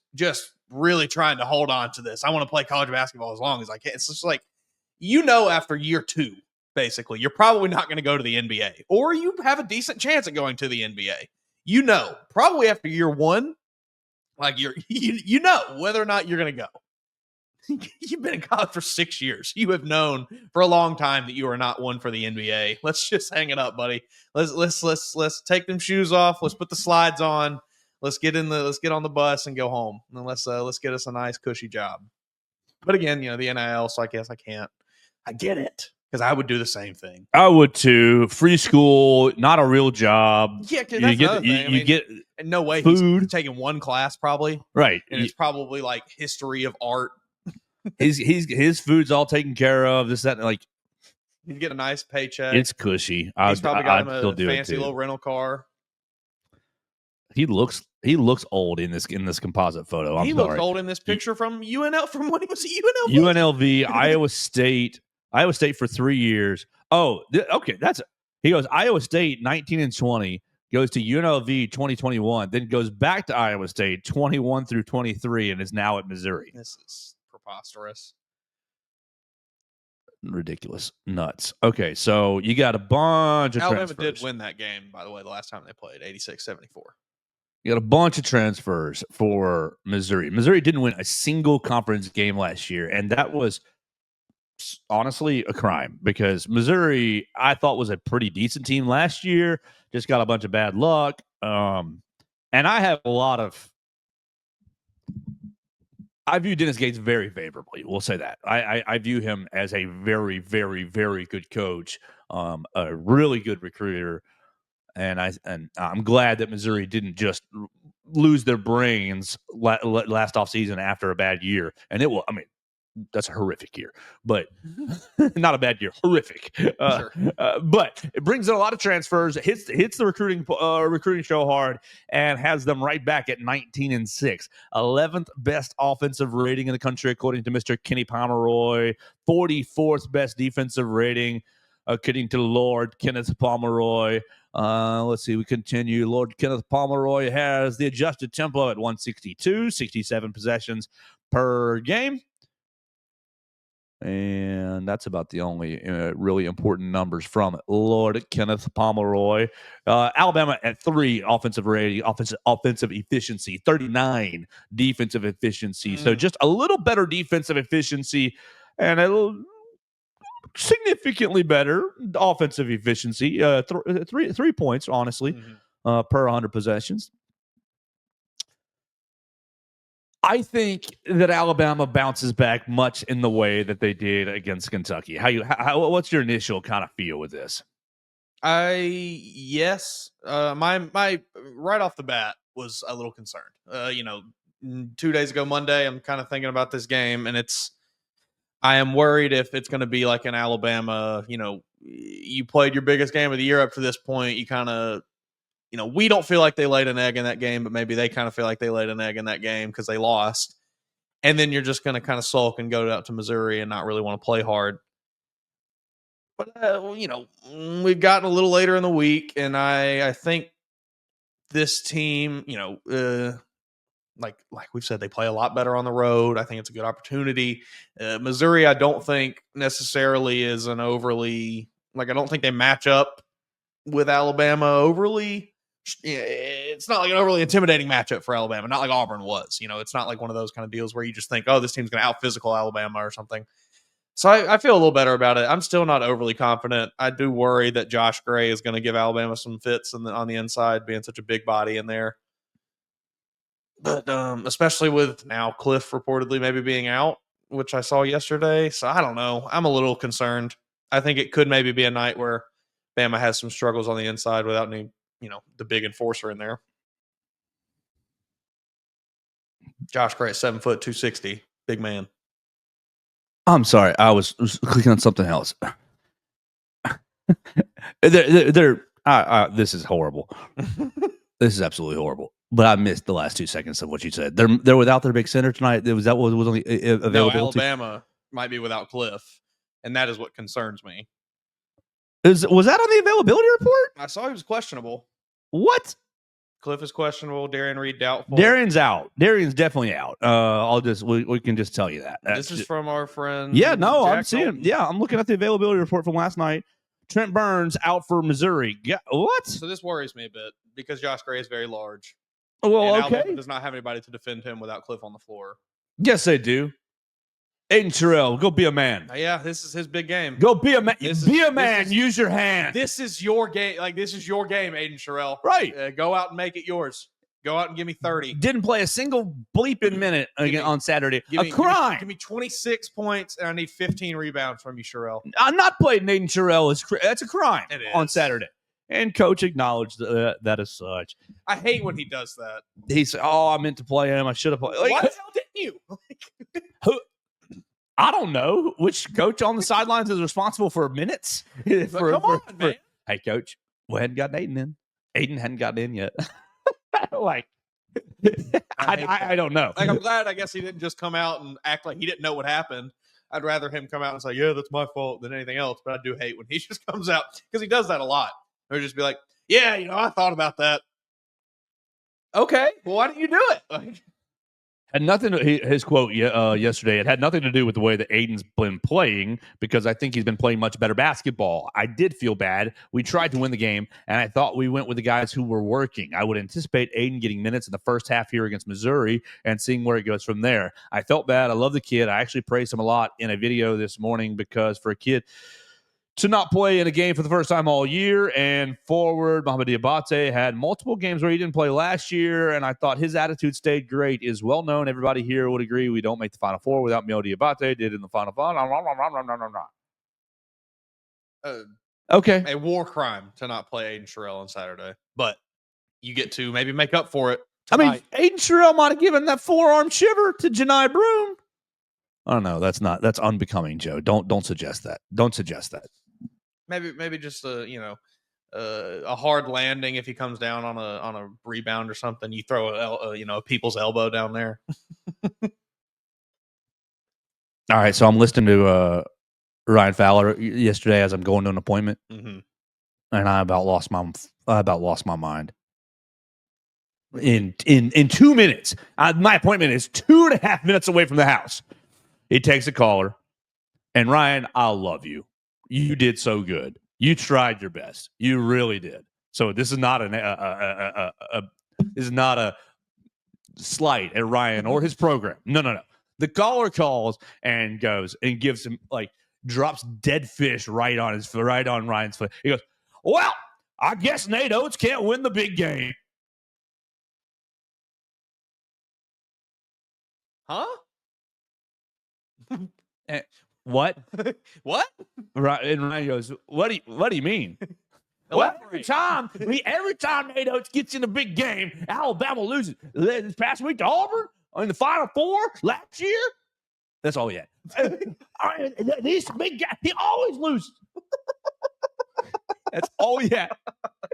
really trying to hold on to this. I want to play college basketball as long as I can. It's just like, after year 2, basically, you're probably not going to go to the NBA, or you have a decent chance at going to the NBA. Probably after year 1, like you know whether or not you're going to go. You've been in college for 6 years. You have known for a long time that you are not one for the NBA. Let's just hang it up, buddy. Let's take them shoes off. Let's put the slides on. Let's get on the bus and go home. And let's get us a nice cushy job. But again, the NIL, so I guess I can't. I get it because I would do the same thing. I would too. Free school, not a real job. Yeah, because that's another thing. You get no way food. He's taking one class probably, right? And it's probably like history of art. His food's all taken care of. This that like he'd get a nice paycheck. It's cushy. He's probably got him a fancy little rental car. He looks old in this composite photo. He looks old in this picture from UNL from when he was at UNLV. UNLV, Iowa State for 3 years. Oh, okay, he goes Iowa State 19 and 20, goes to UNLV 2021, then goes back to Iowa State 21 through 23, and is now at Missouri. This is preposterous. Ridiculous. Nuts. Okay, so you got a bunch of Alabama transfers. did win that game, by the way, the last time they played, 86-74. You got a bunch of transfers for Missouri. Missouri didn't win a single conference game last year, and that was honestly a crime because Missouri, I thought, was a pretty decent team last year, just got a bunch of bad luck. And I have a lot of I view Dennis Gates very favorably. We'll say that. I view him as a very, very, very good coach, a really good recruiter, and I'm glad that Missouri didn't just lose their brains last offseason after a bad year. And it will. I mean, that's a horrific year, but not a bad year. Horrific. Sure. But it brings in a lot of transfers, hits the recruiting show hard, and has them right back at 19-6, 11th best offensive rating in the country according to Mr. Kenny Pomeroy, 44th best defensive rating according to Lord Kenneth Pomeroy. Let's see. We continue. Lord Kenneth Pomeroy has the adjusted tempo at 162, 67 possessions per game. And that's about the only really important numbers from Lord Kenneth Pomeroy. Alabama at 3 offensive rating, offensive efficiency, 39 defensive efficiency. So just a little better defensive efficiency and a little significantly better offensive efficiency. 3 points, honestly, per 100 possessions. I think that Alabama bounces back much in the way that they did against Kentucky. What's your initial kind of feel with this? Yes. My right off the bat was a little concerned. 2 days ago, Monday, I'm kind of thinking about this game, and I am worried if it's going to be like an Alabama. You played your biggest game of the year up to this point. You kind of. We don't feel like they laid an egg in that game, but maybe they kind of feel like they laid an egg in that game because they lost. And then you're just going to kind of sulk and go out to Missouri and not really want to play hard. But, we've gotten a little later in the week, and I think this team, like we've said, they play a lot better on the road. I think it's a good opportunity. Missouri, I don't think necessarily is an overly, I don't think they match up with Alabama overly. It's not like an overly intimidating matchup for Alabama, not like Auburn was. It's not like one of those kind of deals where you just think, oh, this team's going to out-physical Alabama or something. So I feel a little better about it. I'm still not overly confident. I do worry that Josh Gray is going to give Alabama some fits on the inside, being such a big body in there. But especially with now Cliff reportedly maybe being out, which I saw yesterday. So I don't know. I'm a little concerned. I think it could maybe be a night where Bama has some struggles on the inside without any, the big enforcer in there. Josh Gray, 7 foot, 260, big man. I'm sorry, I was clicking on something else. This is horrible. This is absolutely horrible. But I missed the last 2 seconds of what you said. They're without their big center tonight. Was that what was only available? No, Alabama might be without Cliff, and that is what concerns me. Was that on the availability report? I saw he was questionable. What? Cliff is questionable. Darian Reed doubtful. Darian's out. Darian's definitely out. We can just tell you that. This is from our friend. Yeah, no, Jack I'm seeing. Dalton. Yeah, I'm looking at the availability report from last night. Trent Burns out for Missouri. Yeah, what? So this worries me a bit because Josh Gray is very large. Well, and okay. Alabama does not have anybody to defend him without Cliff on the floor. Yes, they do. Aiden Terrell, go be a man. Yeah, this is his big game. Go be a man. This Be is- a man. this is- Use your hand. This is your game. Like, this is your game, Aiden Sherrill. Right. Go out and make it yours. Go out and give me 30. Didn't play a single bleeping minute on Saturday. Crime. Give me 26 points, and I need 15 rebounds from you, Sherrill. I'm not playing Aiden Terrell. That's a crime It is. on Saturday. And coach acknowledged that as such. I hate when he does that. He said, "Oh, I meant to play him. I should have played." Like, Why the hell didn't you? I don't know which coach on the sidelines is responsible for minutes. Come on, man. Hey, coach, we hadn't gotten Aiden in. Aiden hadn't gotten in yet. Like, I don't know. Like, I'm glad, I guess he didn't just come out and act like he didn't know what happened. I'd rather him come out and say, yeah, that's my fault than anything else. But I do hate when he just comes out, because he does that a lot. Or just be like, yeah, I thought about that. Okay, well, why didn't you do it? Like, Had nothing. His quote yesterday. It had nothing to do with the way that Aiden's been playing, because I think he's been playing much better basketball. I did feel bad. We tried to win the game, and I thought we went with the guys who were working. I would anticipate Aiden getting minutes in the first half here against Missouri and seeing where it goes from there. I felt bad. I love the kid. I actually praised him a lot in a video this morning, because for a kid to not play in a game for the first time all year, and forward Mohamed Diabate had multiple games where he didn't play last year, and I thought his attitude stayed great. Is well known. Everybody here would agree we don't make the Final Four without Mo Diabate. Did in the Final Four. Okay. a war crime to not play Aiden Sherrill on Saturday. But you get to maybe make up for it tonight. I mean, Aiden Sherrill might have given that forearm shiver to Janai Broom. I don't know. That's unbecoming, Joe. Don't suggest that. Don't suggest that. Maybe just a hard landing if he comes down on a rebound or something. You throw a people's elbow down there. All right, so I'm listening to Ryan Fowler yesterday as I'm going to an appointment, and I about lost my mind. In 2 minutes, my appointment is 2.5 minutes away from the house. He takes a caller, and Ryan, I love you. You did so good. You tried your best. You really did. So this is not a slight at Ryan or his program. No. The caller calls and goes and gives him, like, drops dead fish right on Ryan's foot. He goes, "Well, I guess Nate Oates can't win the big game." Huh? What? What? Right, and Ryan goes, "What do you mean?" Well, every time Nate Oates gets in a big game, Alabama loses. This past week to Auburn in the Final Four last year. That's all he had. These big guys, he always loses. That's all he had.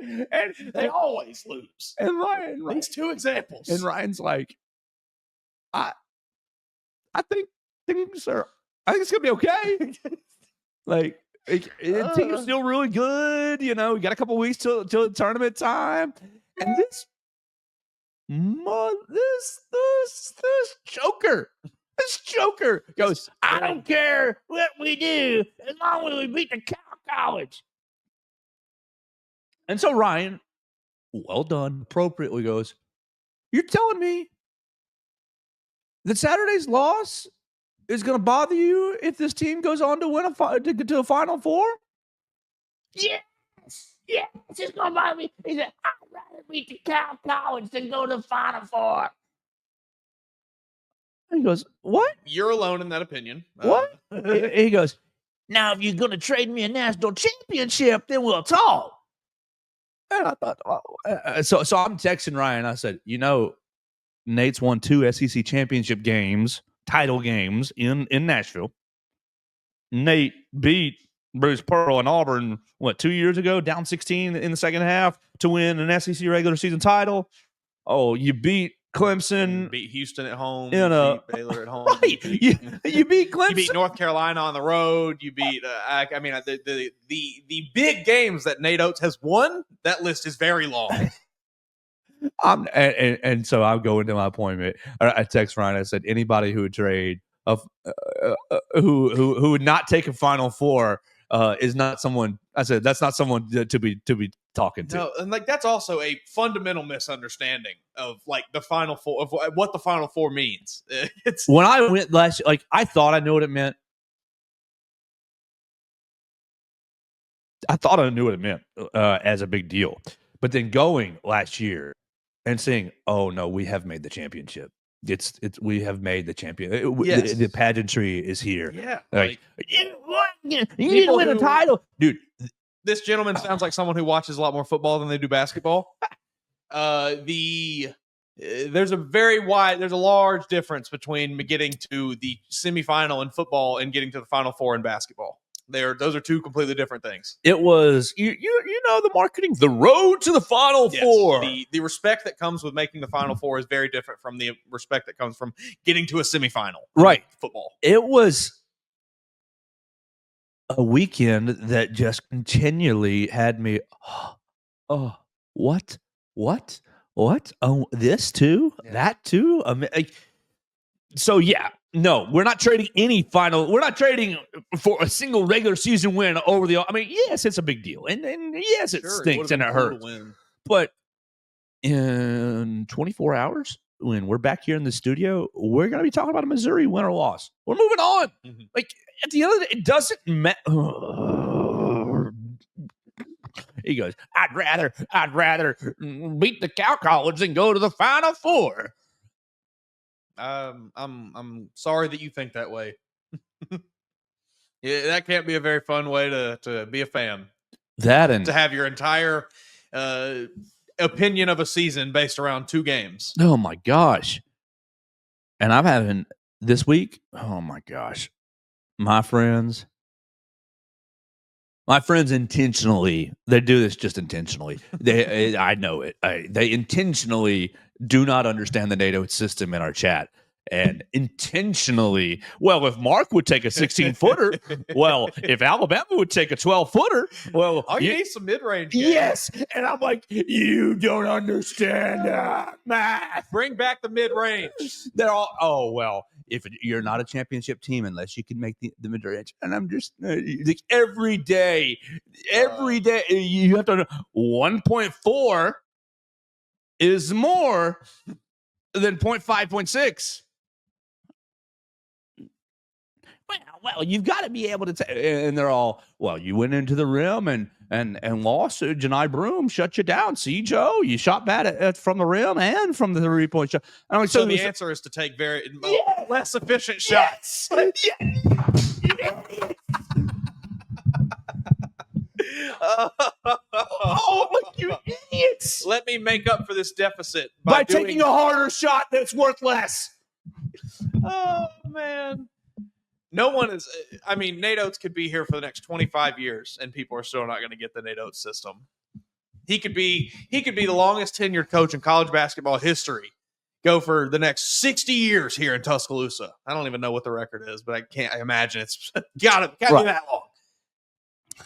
And they always lose. And Ryan, These two examples. and Ryan's like, I think things are. I think it's gonna be okay. Like, the team's still really good. We got a couple weeks till tournament time, and this joker goes, "I don't care what we do as long as we beat the Cal College." And so Ryan, well done, appropriately goes, "You're telling me that Saturday's loss is going to bother you if this team goes on to win to get to a Final Four?" Yes, it's going to bother me. He said, "I'd rather beat the Cal College than go to the Final Four." And he goes, "What? You're alone in that opinion. What?" He goes, "Now, if you're going to trade me a national championship, then we'll talk." And I thought, so I'm texting Ryan. I said, Nate's won 2 SEC championship games, title games in Nashville. Nate beat Bruce Pearl and Auburn, 2 years ago, down 16 in the second half to win an SEC regular season title. Oh, you beat Clemson. Beat Houston at home. Beat Baylor at home. Right. You beat Clemson. You beat North Carolina on the road. You beat, the big games that Nate Oates has won, that list is very long. And so I'm going to my appointment. I text Ryan. I said, anybody who would trade who would not take a Final Four is not someone. I said, that's not someone to be talking to. No, and like that's also a fundamental misunderstanding of like the Final Four, of what the Final Four means. It's When I went last, like I thought I knew what it meant. I thought I knew what it meant as a big deal, but then going last year and saying, "Oh no, we have made the championship. It's we have made the champion. Yes. The pageantry is here. yeah, Like like you didn't People win a who- title, dude. this gentleman sounds like someone who watches a lot more football than they do basketball. There's a large difference between getting to the semifinal in football and getting to the Final Four in basketball. Those are two completely different things. It was you know the marketing, the road to the Final Yes, Four. the respect that comes with making the Final Four is very different from the respect that comes from getting to a semifinal. Right. In football. It was a weekend that just continually had me. Oh, what? Oh, this too? Yeah. That too? So yeah, no, we're not trading any final. We're not trading for a single regular season win over the. I mean, yes, it's a big deal, and yes, it stinks and it hurts. But in 24 hours, when we're back here in the studio, we're going to be talking about a Missouri win or loss. We're moving on. Mm-hmm. Like at the end of the day, it doesn't matter. He goes, I'd rather beat the Cow College than go to the Final Four. I'm sorry that you think that way. Yeah, that can't be a very fun way to be a fan. That and to have your entire opinion of a season based around two games. oh my gosh. And I'm having this week, oh my gosh. My friends intentionally, they do this just intentionally. I know it. They intentionally do not understand the NATO system in our chat. And intentionally, well, if Mark would take a 16-footer, well, if Alabama would take a 12-footer, well, you need some mid-range games. Yes. And I'm like, you don't understand math. Bring back the mid-range. They're all, oh, well, if you're not a championship team unless you can make the mid-range. And I'm just, like, every day, you have to know 1.4 is more than 0.5, 0.6. Well, you've got to be able to and they're all, well, you went into the rim and lost. Janai Broom shut you down. See, Joe, you shot bad from the rim and from the 3-point shot. I'm like, so the answer is to take less efficient shots. Oh, you idiots! Let me make up for this deficit by taking a harder shot that's worth less. Oh, man. No one is. I mean, Nate Oates could be here for the next 25 years, and people are still not going to get the Nate Oates system. He could be the longest tenured coach in college basketball history. Go for the next 60 years here in Tuscaloosa. I don't even know what the record is, but I imagine it's got to be that long.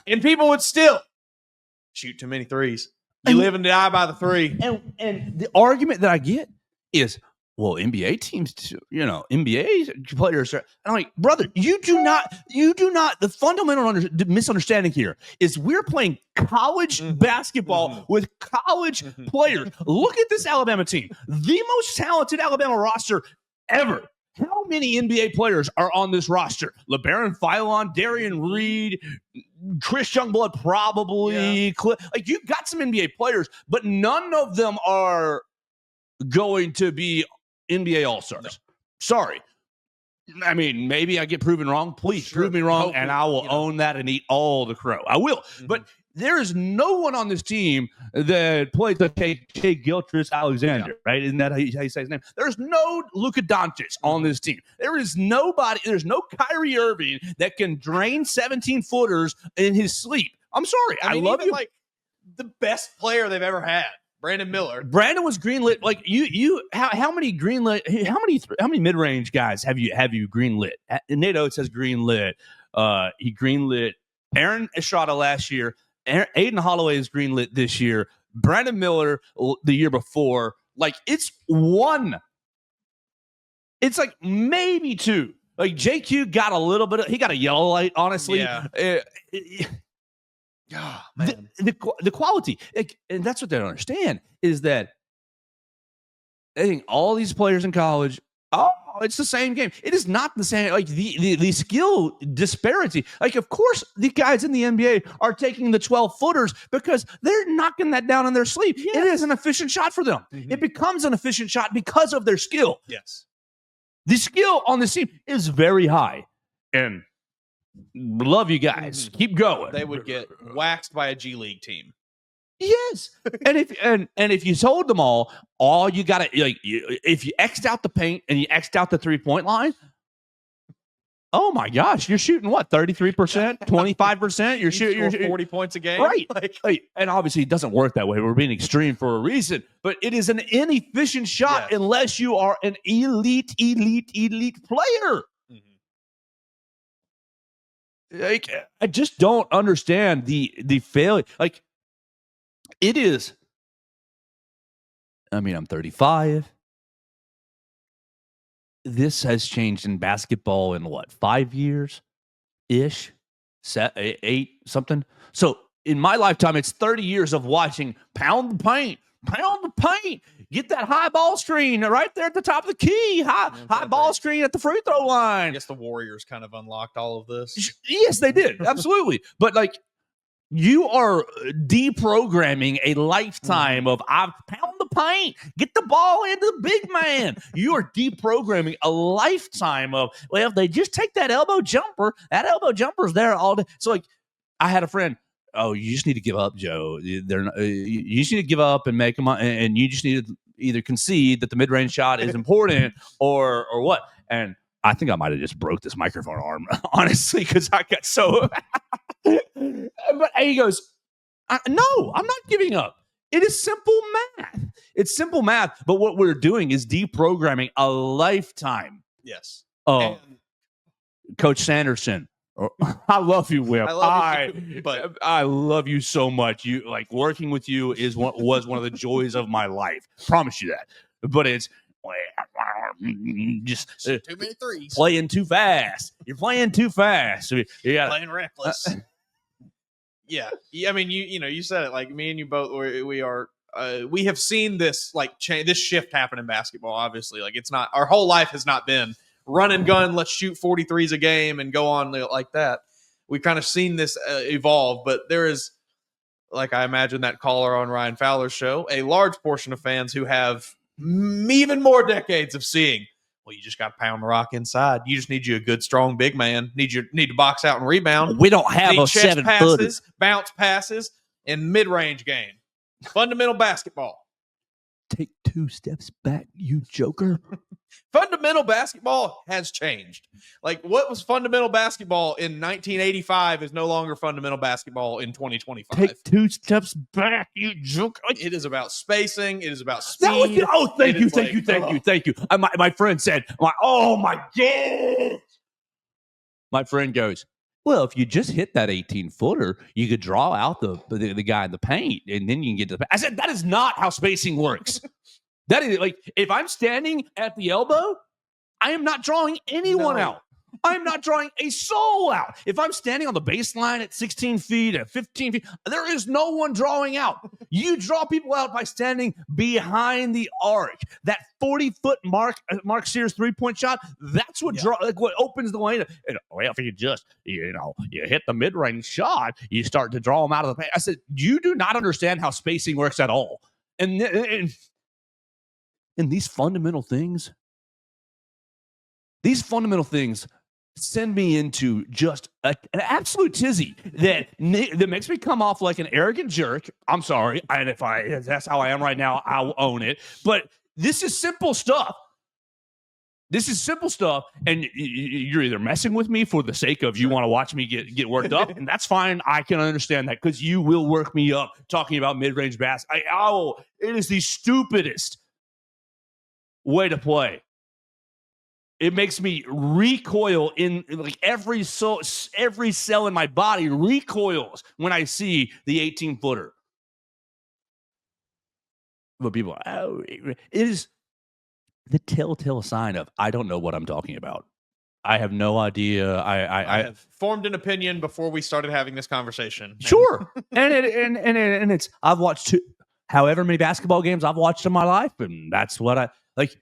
And people would still shoot too many threes. You live and die by the three. And the argument that I get is, well, NBA teams, NBA players are. I'm like, brother, you do not. The fundamental misunderstanding here is we're playing college basketball with college players. Look at this Alabama team, the most talented Alabama roster ever. How many NBA players are on this roster? LeBaron Philon, Darian Reed, Chris Youngblood, probably. Yeah. Like, you've got some NBA players, but none of them are going to be NBA All-Stars. No. Sorry. I mean, maybe I get proven wrong. Please prove me wrong, and I will own that and eat all the crow. I will. But there is no one on this team that plays the Shai Gilgeous-Alexander, right? Isn't that how you say his name? There's no Luka Doncic on this team. There is nobody. There's no Kyrie Irving that can drain 17-footers in his sleep. I'm sorry. I love you. Like the best player they've ever had. Brandon Miller. Brandon was greenlit. Like how many greenlit? How many mid-range guys have you greenlit? Nate Oates has greenlit. He greenlit Aaron Estrada last year. Aiden Holloway is greenlit this year. Brandon Miller the year before. Like, it's one. It's like maybe two. Like, JQ got a little bit. He got a yellow light. Honestly, Man. The quality, and that's what they don't understand is that I think all these players in college, oh, it's the same game. It is not the same. Like the skill disparity. Like, of course, the guys in the NBA are taking the 12 footers because they're knocking that down in their sleep. Yes. It is an efficient shot for them. It becomes an efficient shot because of their skill. Yes. The skill on this team is very high, and love you guys. Keep going. They would get waxed by a G League team. Yes, and if you told them all you got to if you X'd out the paint and you X'd out the 3-point line, oh my gosh, you're shooting what 33%, 25%. You're shooting 40 points a game, right? And obviously it doesn't work that way. We're being extreme for a reason, but it is an inefficient shot unless you are an elite player. Like, I just don't understand the failure. Like, it is. I mean, I'm 35. This has changed in basketball in what, 5 years ish, 8 something. So in my lifetime, it's 30 years of watching pound the paint, get that high ball screen right there at the top of the key, high ball screen at the free throw line. I guess the Warriors kind of unlocked all of this. Yes, they did. Absolutely. But like, you are deprogramming a lifetime of I pound the paint, get the ball into the big man. You are deprogramming a lifetime of, well, they just take that elbow jumper. That elbow jumper's there all day. So like, I had a friend. Oh, you just need to give up, Joe. They're not, you just need to give up and make them, and you just need to either concede that the mid-range shot is important or what. And I think I might have just broke this microphone arm, honestly, because I got so. But he goes, no, I'm not giving up. It is simple math. It's simple math. But what we're doing is deprogramming a lifetime. Yes. Coach Sanderson. I love you, Whip. I love you too, but I love you so much. You like working with you was one of the joys of my life. Promise you that. But it's just too many threes. Playing too fast. You're playing too fast. You got playing reckless. Yeah. I mean, you said it. Like, me and you both, we have seen this this shift happen in basketball. Obviously, like, it's not, our whole life has not been run and gun, let's shoot 43s a game and go on like that. We've kind of seen this evolve, but there is, like, I imagine that caller on Ryan Fowler's show, a large portion of fans who have even more decades of seeing, well, you just got to pound the rock inside. You just need you a good, strong big man. Need to box out and rebound. We don't have a 7 passes, bounce passes, and mid-range game. Fundamental basketball. Take 2 steps back, you joker. Fundamental basketball has changed. Like, what was fundamental basketball in 1985 is no longer fundamental basketball in 2025. Take 2 steps back, you joker. It is about spacing. It is about speed. Thank you. My friend said, oh my God. My friend goes, well, if you just hit that 18-footer, you could draw out the guy in the paint, and then you can get to the paint. I said, that is not how spacing works. That is, like, if I'm standing at the elbow, I am not drawing anyone out. I'm not drawing a soul out. If I'm standing on the baseline at 16 feet, at 15 feet, there is no one drawing out. You draw people out by standing behind the arc. That 40-foot Mark Sears 3-point shot, that's what what opens the way to, well, if you just, you hit the mid-range shot, you start to draw them out of the paint. I said, you do not understand how spacing works at all. And these fundamental things send me into just an absolute tizzy that makes me come off like an arrogant jerk. I'm sorry. And if that's how I am right now, I'll own it. But this is simple stuff. And you're either messing with me for the sake of you want to watch me get worked up, and that's fine. I can understand that because you will work me up talking about mid-range basketball. It is the stupidest way to play. It makes me recoil in like every cell in my body recoils when I see the 18-footer. But people are, it is the telltale sign of I don't know what I'm talking about. I have no idea. I have formed an opinion before we started having this conversation. Sure. and it's I've watched however many basketball games I've watched in my life, and that's what I like.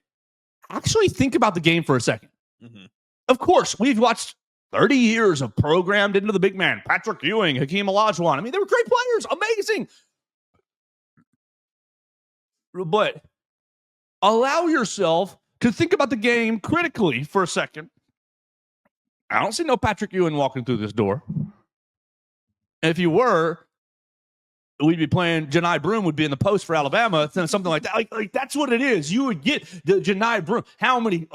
Actually, think about the game for a second. Mm-hmm. Of course, we've watched 30 years of programmed into the big man, Patrick Ewing, Hakeem Olajuwon. I mean, they were great players, amazing. But allow yourself to think about the game critically for a second. I don't see no Patrick Ewing walking through this door. And if you were, we'd be playing Janai Broom would be in the post for Alabama, something like that. Like that's what it is. You would get the Janai Broom. How many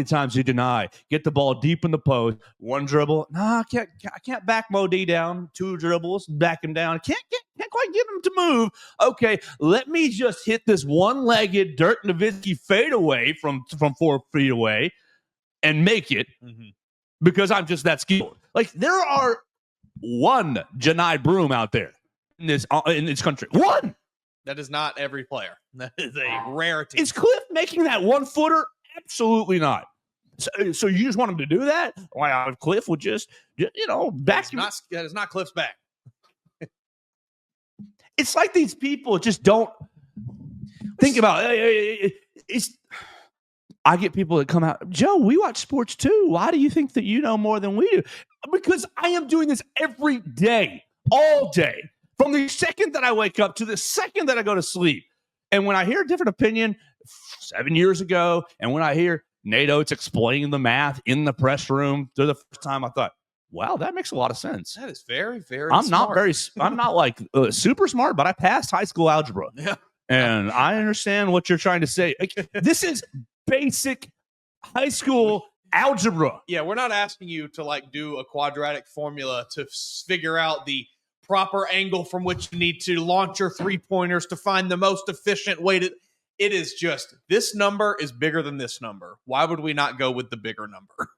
times did Janai get the ball deep in the post? One dribble. I can't back Mo D down. Two dribbles, back him down. Can't quite get him to move. Okay, let me just hit this one-legged Dirk Nowitzki fadeaway from 4 feet away and make it because I'm just that skilled. Like there are one Janai Broom out there in this country. One. That is not every player. That is a rarity. Is Cliff making that 1-footer? Absolutely not. So you just want him to do that? Wow, if Cliff would just back. That is not Cliff's back. It's like these people just don't think about it's. I get people that come out, Joe, we watch sports too. Why do you think that you know more than we do? Because I am doing this every day, all day, from the second that I wake up to the second that I go to sleep. And when I hear a different opinion 7 years ago, and when I hear Nate Oates explaining the math in the press room for the first time, I thought, wow, that makes a lot of sense. That is very, very I'm smart. I'm not like super smart, but I passed high school algebra. Yeah. And I understand what you're trying to say. Like, this is basic high school algebra. Yeah, we're not asking you to do a quadratic formula to figure out the proper angle from which you need to launch your 3-pointers to find the most efficient way to. It is just this number is bigger than this number. Why would we not go with the bigger number?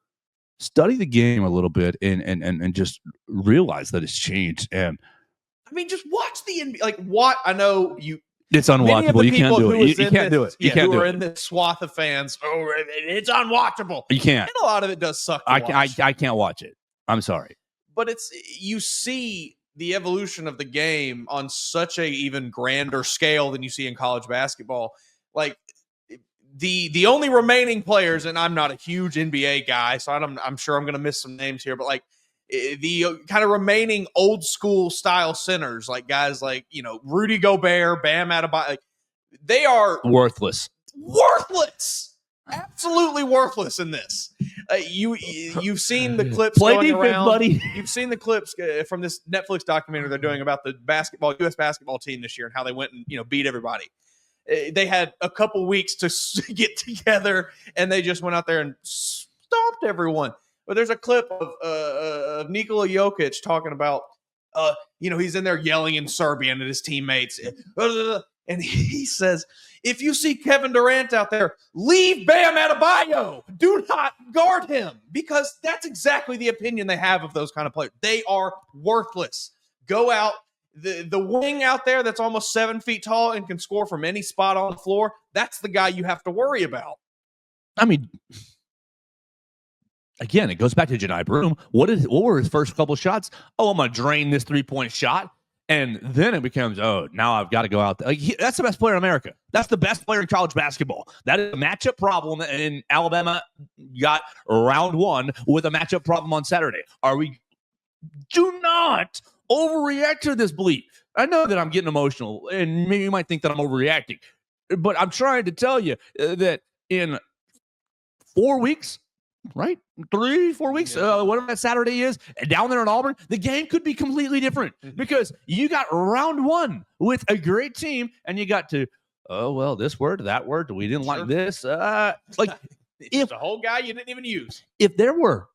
Study the game a little bit and just realize that it's changed. And I mean, just watch the NBA. Like, what I know you. It's unwatchable. You can't do it. You can't do it. You can't do it. In this swath of fans, it's unwatchable. You can't. And a lot of it does suck. I can't watch it. I'm sorry. But you see the evolution of the game on such a even grander scale than you see in college basketball. Like the only remaining players, and I'm not a huge NBA guy, so I'm sure I'm going to miss some names here, but like the kind of remaining old school style centers, like guys like, Rudy Gobert, Bam Adebayo, they are worthless, absolutely worthless in this. You've seen the clips Play going defense, around. buddy. You've seen the clips from this Netflix documentary they're doing about the U.S. basketball team this year and how they went and beat everybody. They had a couple weeks to get together, and they just went out there and stomped everyone. But there's a clip of Nikola Jokic talking about, he's in there yelling in Serbian at his teammates. And he says, if you see Kevin Durant out there, leave Bam Adebayo. Do not guard him. Because that's exactly the opinion they have of those kind of players. They are worthless. Go out. The wing out there that's almost 7 feet tall and can score from any spot on the floor, that's the guy you have to worry about. I mean, again, it goes back to Janai Broom. What were his first couple shots? Oh, I'm going to drain this 3-point shot. And then it becomes, now I've got to go out there. That's the best player in America. That's the best player in college basketball. That is a matchup problem. And Alabama got round 1 with a matchup problem on Saturday. Do not overreact to this bleep. I know that I'm getting emotional, and maybe you might think that I'm overreacting. But I'm trying to tell you that in 4 weeks, right? 3-4 weeks, whatever that Saturday is, down there in Auburn, the game could be completely different because you got round 1 with a great team, and you got to, this word, that word, we didn't like this. If the whole guy you didn't even use. If there were,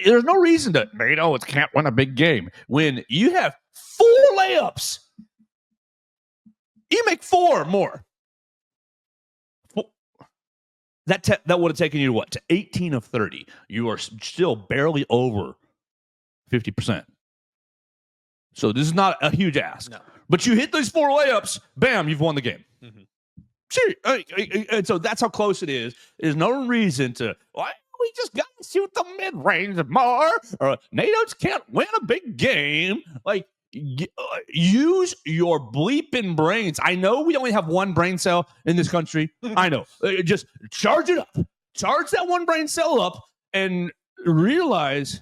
there's no reason to, it can't win a big game when you have 4 layups. You make 4 more. That would have taken you to 18 of 30. You are still barely over 50%. So this is not a huge ask. No. But you hit these 4 layups, bam, you've won the game. Mm-hmm. See, and so that's how close it is. There's no reason to. Why we just got to shoot the mid range more, or NATO's can't win a big game. Like, use your bleeping brains. I know we only have one brain cell in this country. I know. Just charge it up. Charge that one brain cell up, and realize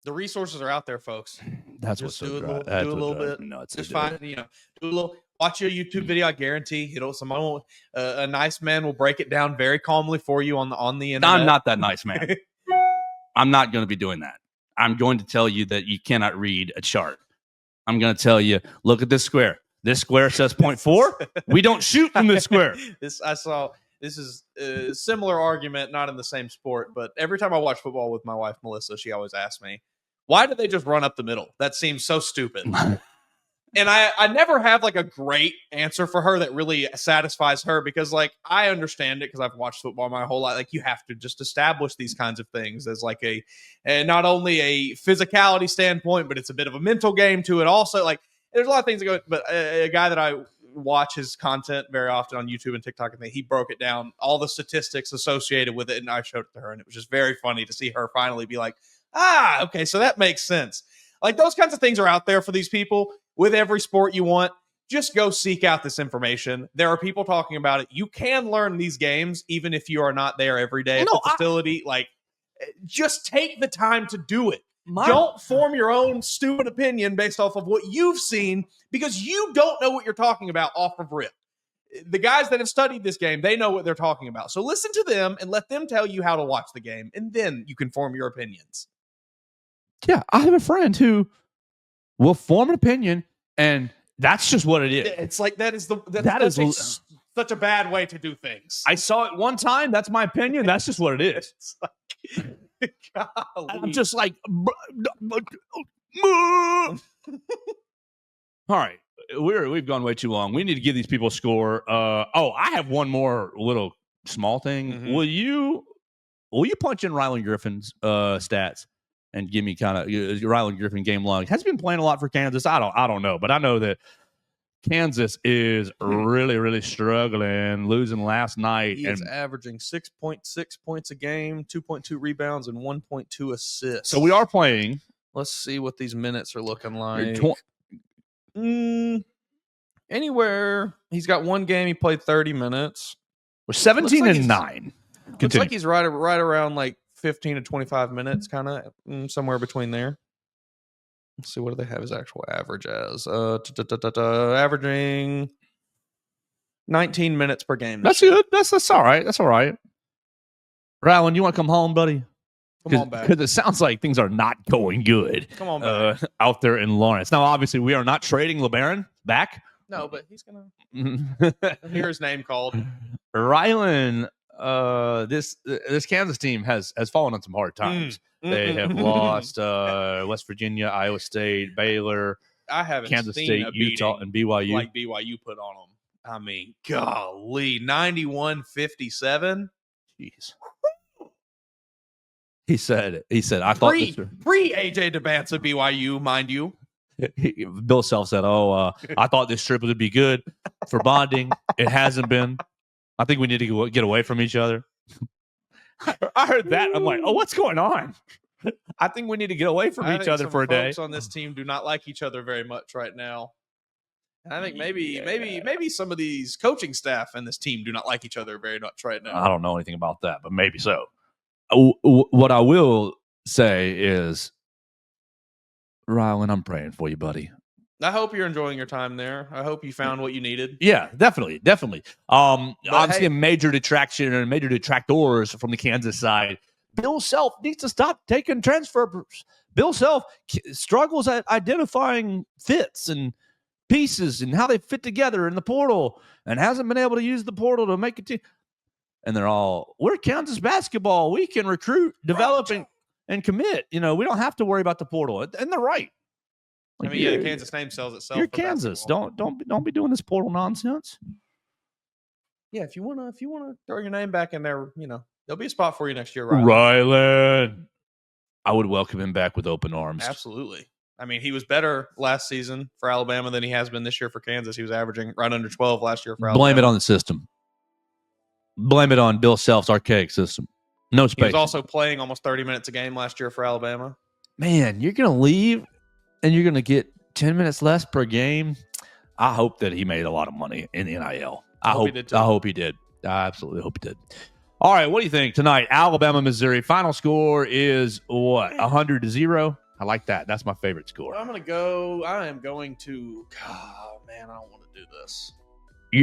the resources are out there, folks. That's just what's do so a little bit. Nuts just find, do a little. Watch a YouTube video. I guarantee someone will, a nice man will break it down very calmly for you on the internet. I'm not that nice man. I'm not going to be doing that. I'm going to tell you that you cannot read a chart. I'm going to tell you, look at this square. This square says 0.4. We don't shoot from this square. This is a similar argument, not in the same sport, but every time I watch football with my wife, Melissa, she always asks me, why do they just run up the middle? That seems so stupid. And I never have like a great answer for her that really satisfies her, because like I understand it because I've watched football my whole life. Like, you have to just establish these kinds of things as like a not only a physicality standpoint, but it's a bit of a mental game to it also. Like, there's a lot of things that go, but a guy that I watch his content very often on YouTube and TikTok, and he broke it down, all the statistics associated with it, and I showed it to her, and it was just very funny to see her finally be like, okay, so that makes sense. Like, those kinds of things are out there for these people. With every sport you want, just go seek out this information. There are people talking about it. You can learn these games even if you are not there every day at the facility. Like, just take the time to do it. Don't form your own stupid opinion based off of what you've seen, because you don't know what you're talking about off of rip. The guys that have studied this game, they know what they're talking about. So listen to them and let them tell you how to watch the game, and then you can form your opinions. Yeah, I have a friend who will form an opinion, and that's just what it is. It's like that is such a bad way to do things. I saw it one time. That's my opinion. That's just what it is. It's like, I'm just like, all right, we've gone way too long. We need to give these people a score. I have one more little small thing. Mm-hmm. Will you punch in Rylan Griffin's stats and give me kind of Rylan Griffin game log? Has he been playing a lot for Kansas? I don't know, but I know that Kansas is really, really struggling, losing last night. He is averaging 6.6 points a game, 2.2 rebounds, and 1.2 assists. So we are playing. Let's see what these minutes are looking like. Anywhere. He's got one game. He played 30 minutes. We're 17 and 9. Looks like he's right around like 15 to 25 minutes, kind of somewhere between there. Let's see, what do they have his actual average as? Averaging 19 minutes per game. That's good. That's all right. That's all right. Rylan, you want to come home, buddy? Come on back. Because it sounds like things are not going good. Come on back. Out there in Lawrence. Now, obviously, we are not trading LeBaron back. No, but he's going to hear his name called. Rylan, this Kansas team has fallen on some hard times. They have lost West Virginia, Iowa State, Baylor, I haven't Kansas seen State, a Utah, and BYU. like BYU put on them. I mean, golly, 91-57. Jeez. He said, I thought pre AJ DeBanza BYU, mind you. Bill Self said, I thought this trip would be good for bonding. It hasn't been. I think we need to get away from each other. I heard that. I'm like, what's going on? I think we need to get away from each other for a day. Folks on this team do not like each other very much right now. And I think maybe some of these coaching staff and this team do not like each other very much right now. I don't know anything about that, but maybe so. What I will say is, Rylan, I'm praying for you, buddy. I hope you're enjoying your time there. I hope you found what you needed. Yeah, definitely. Obviously, a major detraction and major detractors from the Kansas side. Bill Self needs to stop taking transfers. Bill Self struggles at identifying fits and pieces and how they fit together in the portal, and hasn't been able to use the portal to make a team. And we're Kansas basketball. We can recruit, develop, and commit. We don't have to worry about the portal. And they're right. Like, the Kansas name sells itself. You're Kansas. Don't be doing this portal nonsense. Yeah, if you wanna throw your name back in there, there'll be a spot for you next year, Rylan. I would welcome him back with open arms. Absolutely. I mean, he was better last season for Alabama than he has been this year for Kansas. He was averaging right under 12 last year for Alabama. Blame it on the system. Blame it on Bill Self's archaic system. No space. He was also playing almost 30 minutes a game last year for Alabama. Man, you're going to leave and you're going to get 10 minutes less per game. I hope that he made a lot of money in NIL. I hope he did too. I hope he did. I absolutely hope he did. All right, what do you think tonight? Alabama, Missouri. Final score is what? 100-0. I like that. That's my favorite score. I am going to. Oh, man, I don't want to do this.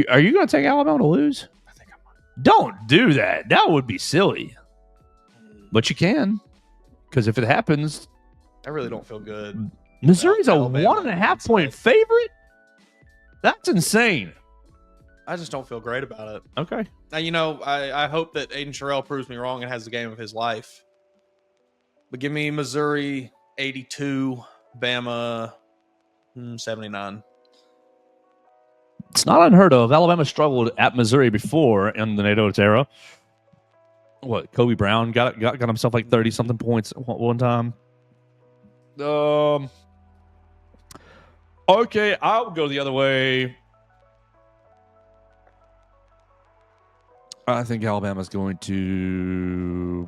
Are you going to take Alabama to lose? I think I might. Don't do that. That would be silly. But you can, because if it happens, I really don't feel good. Missouri's a 1.5 point favorite. That's insane. I just don't feel great about it. Okay. Now, I hope that Aiden Sherrill proves me wrong and has the game of his life. But give me Missouri 82, Bama 79. It's not unheard of. Alabama struggled at Missouri before in the Nato era. What, Kobe Brown got himself like 30-something points one time. Okay, I'll go the other way. I think Alabama's going to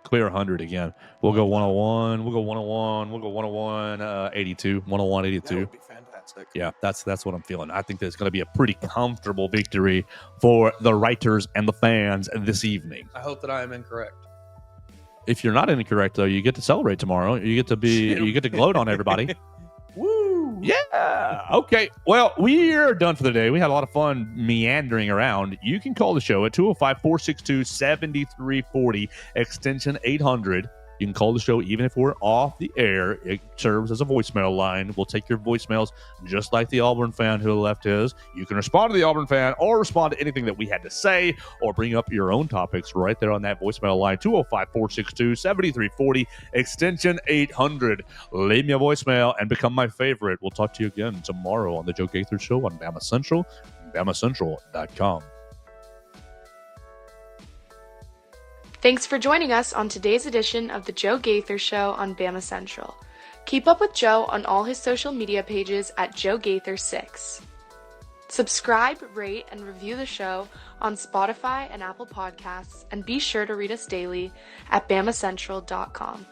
clear 100 again. We'll go 101. We'll go 101. We'll go 101, 82. 101, 82. That would be fantastic. Yeah, that's what I'm feeling. I think there's going to be a pretty comfortable victory for the writers and the fans this evening. I hope that I am incorrect. If you're not incorrect, though, you get to celebrate tomorrow. You get to gloat on everybody. Woo! Yeah. Okay. Well, we're done for the day. We had a lot of fun meandering around. You can call the show at 205-462-7340, extension 800. You can call the show even if we're off the air. It serves as a voicemail line. We'll take your voicemails just like the Auburn fan who left his. You can respond to the Auburn fan or respond to anything that we had to say or bring up your own topics right there on that voicemail line, 205-462-7340, extension 800. Leave me a voicemail and become my favorite. We'll talk to you again tomorrow on the Joe Gaither Show on Bama Central, BamaCentral.com. Thanks for joining us on today's edition of the Joe Gaither Show on Bama Central. Keep up with Joe on all his social media pages at Joe Gaither6. Subscribe, rate, and review the show on Spotify and Apple Podcasts, and be sure to read us daily at BamaCentral.com.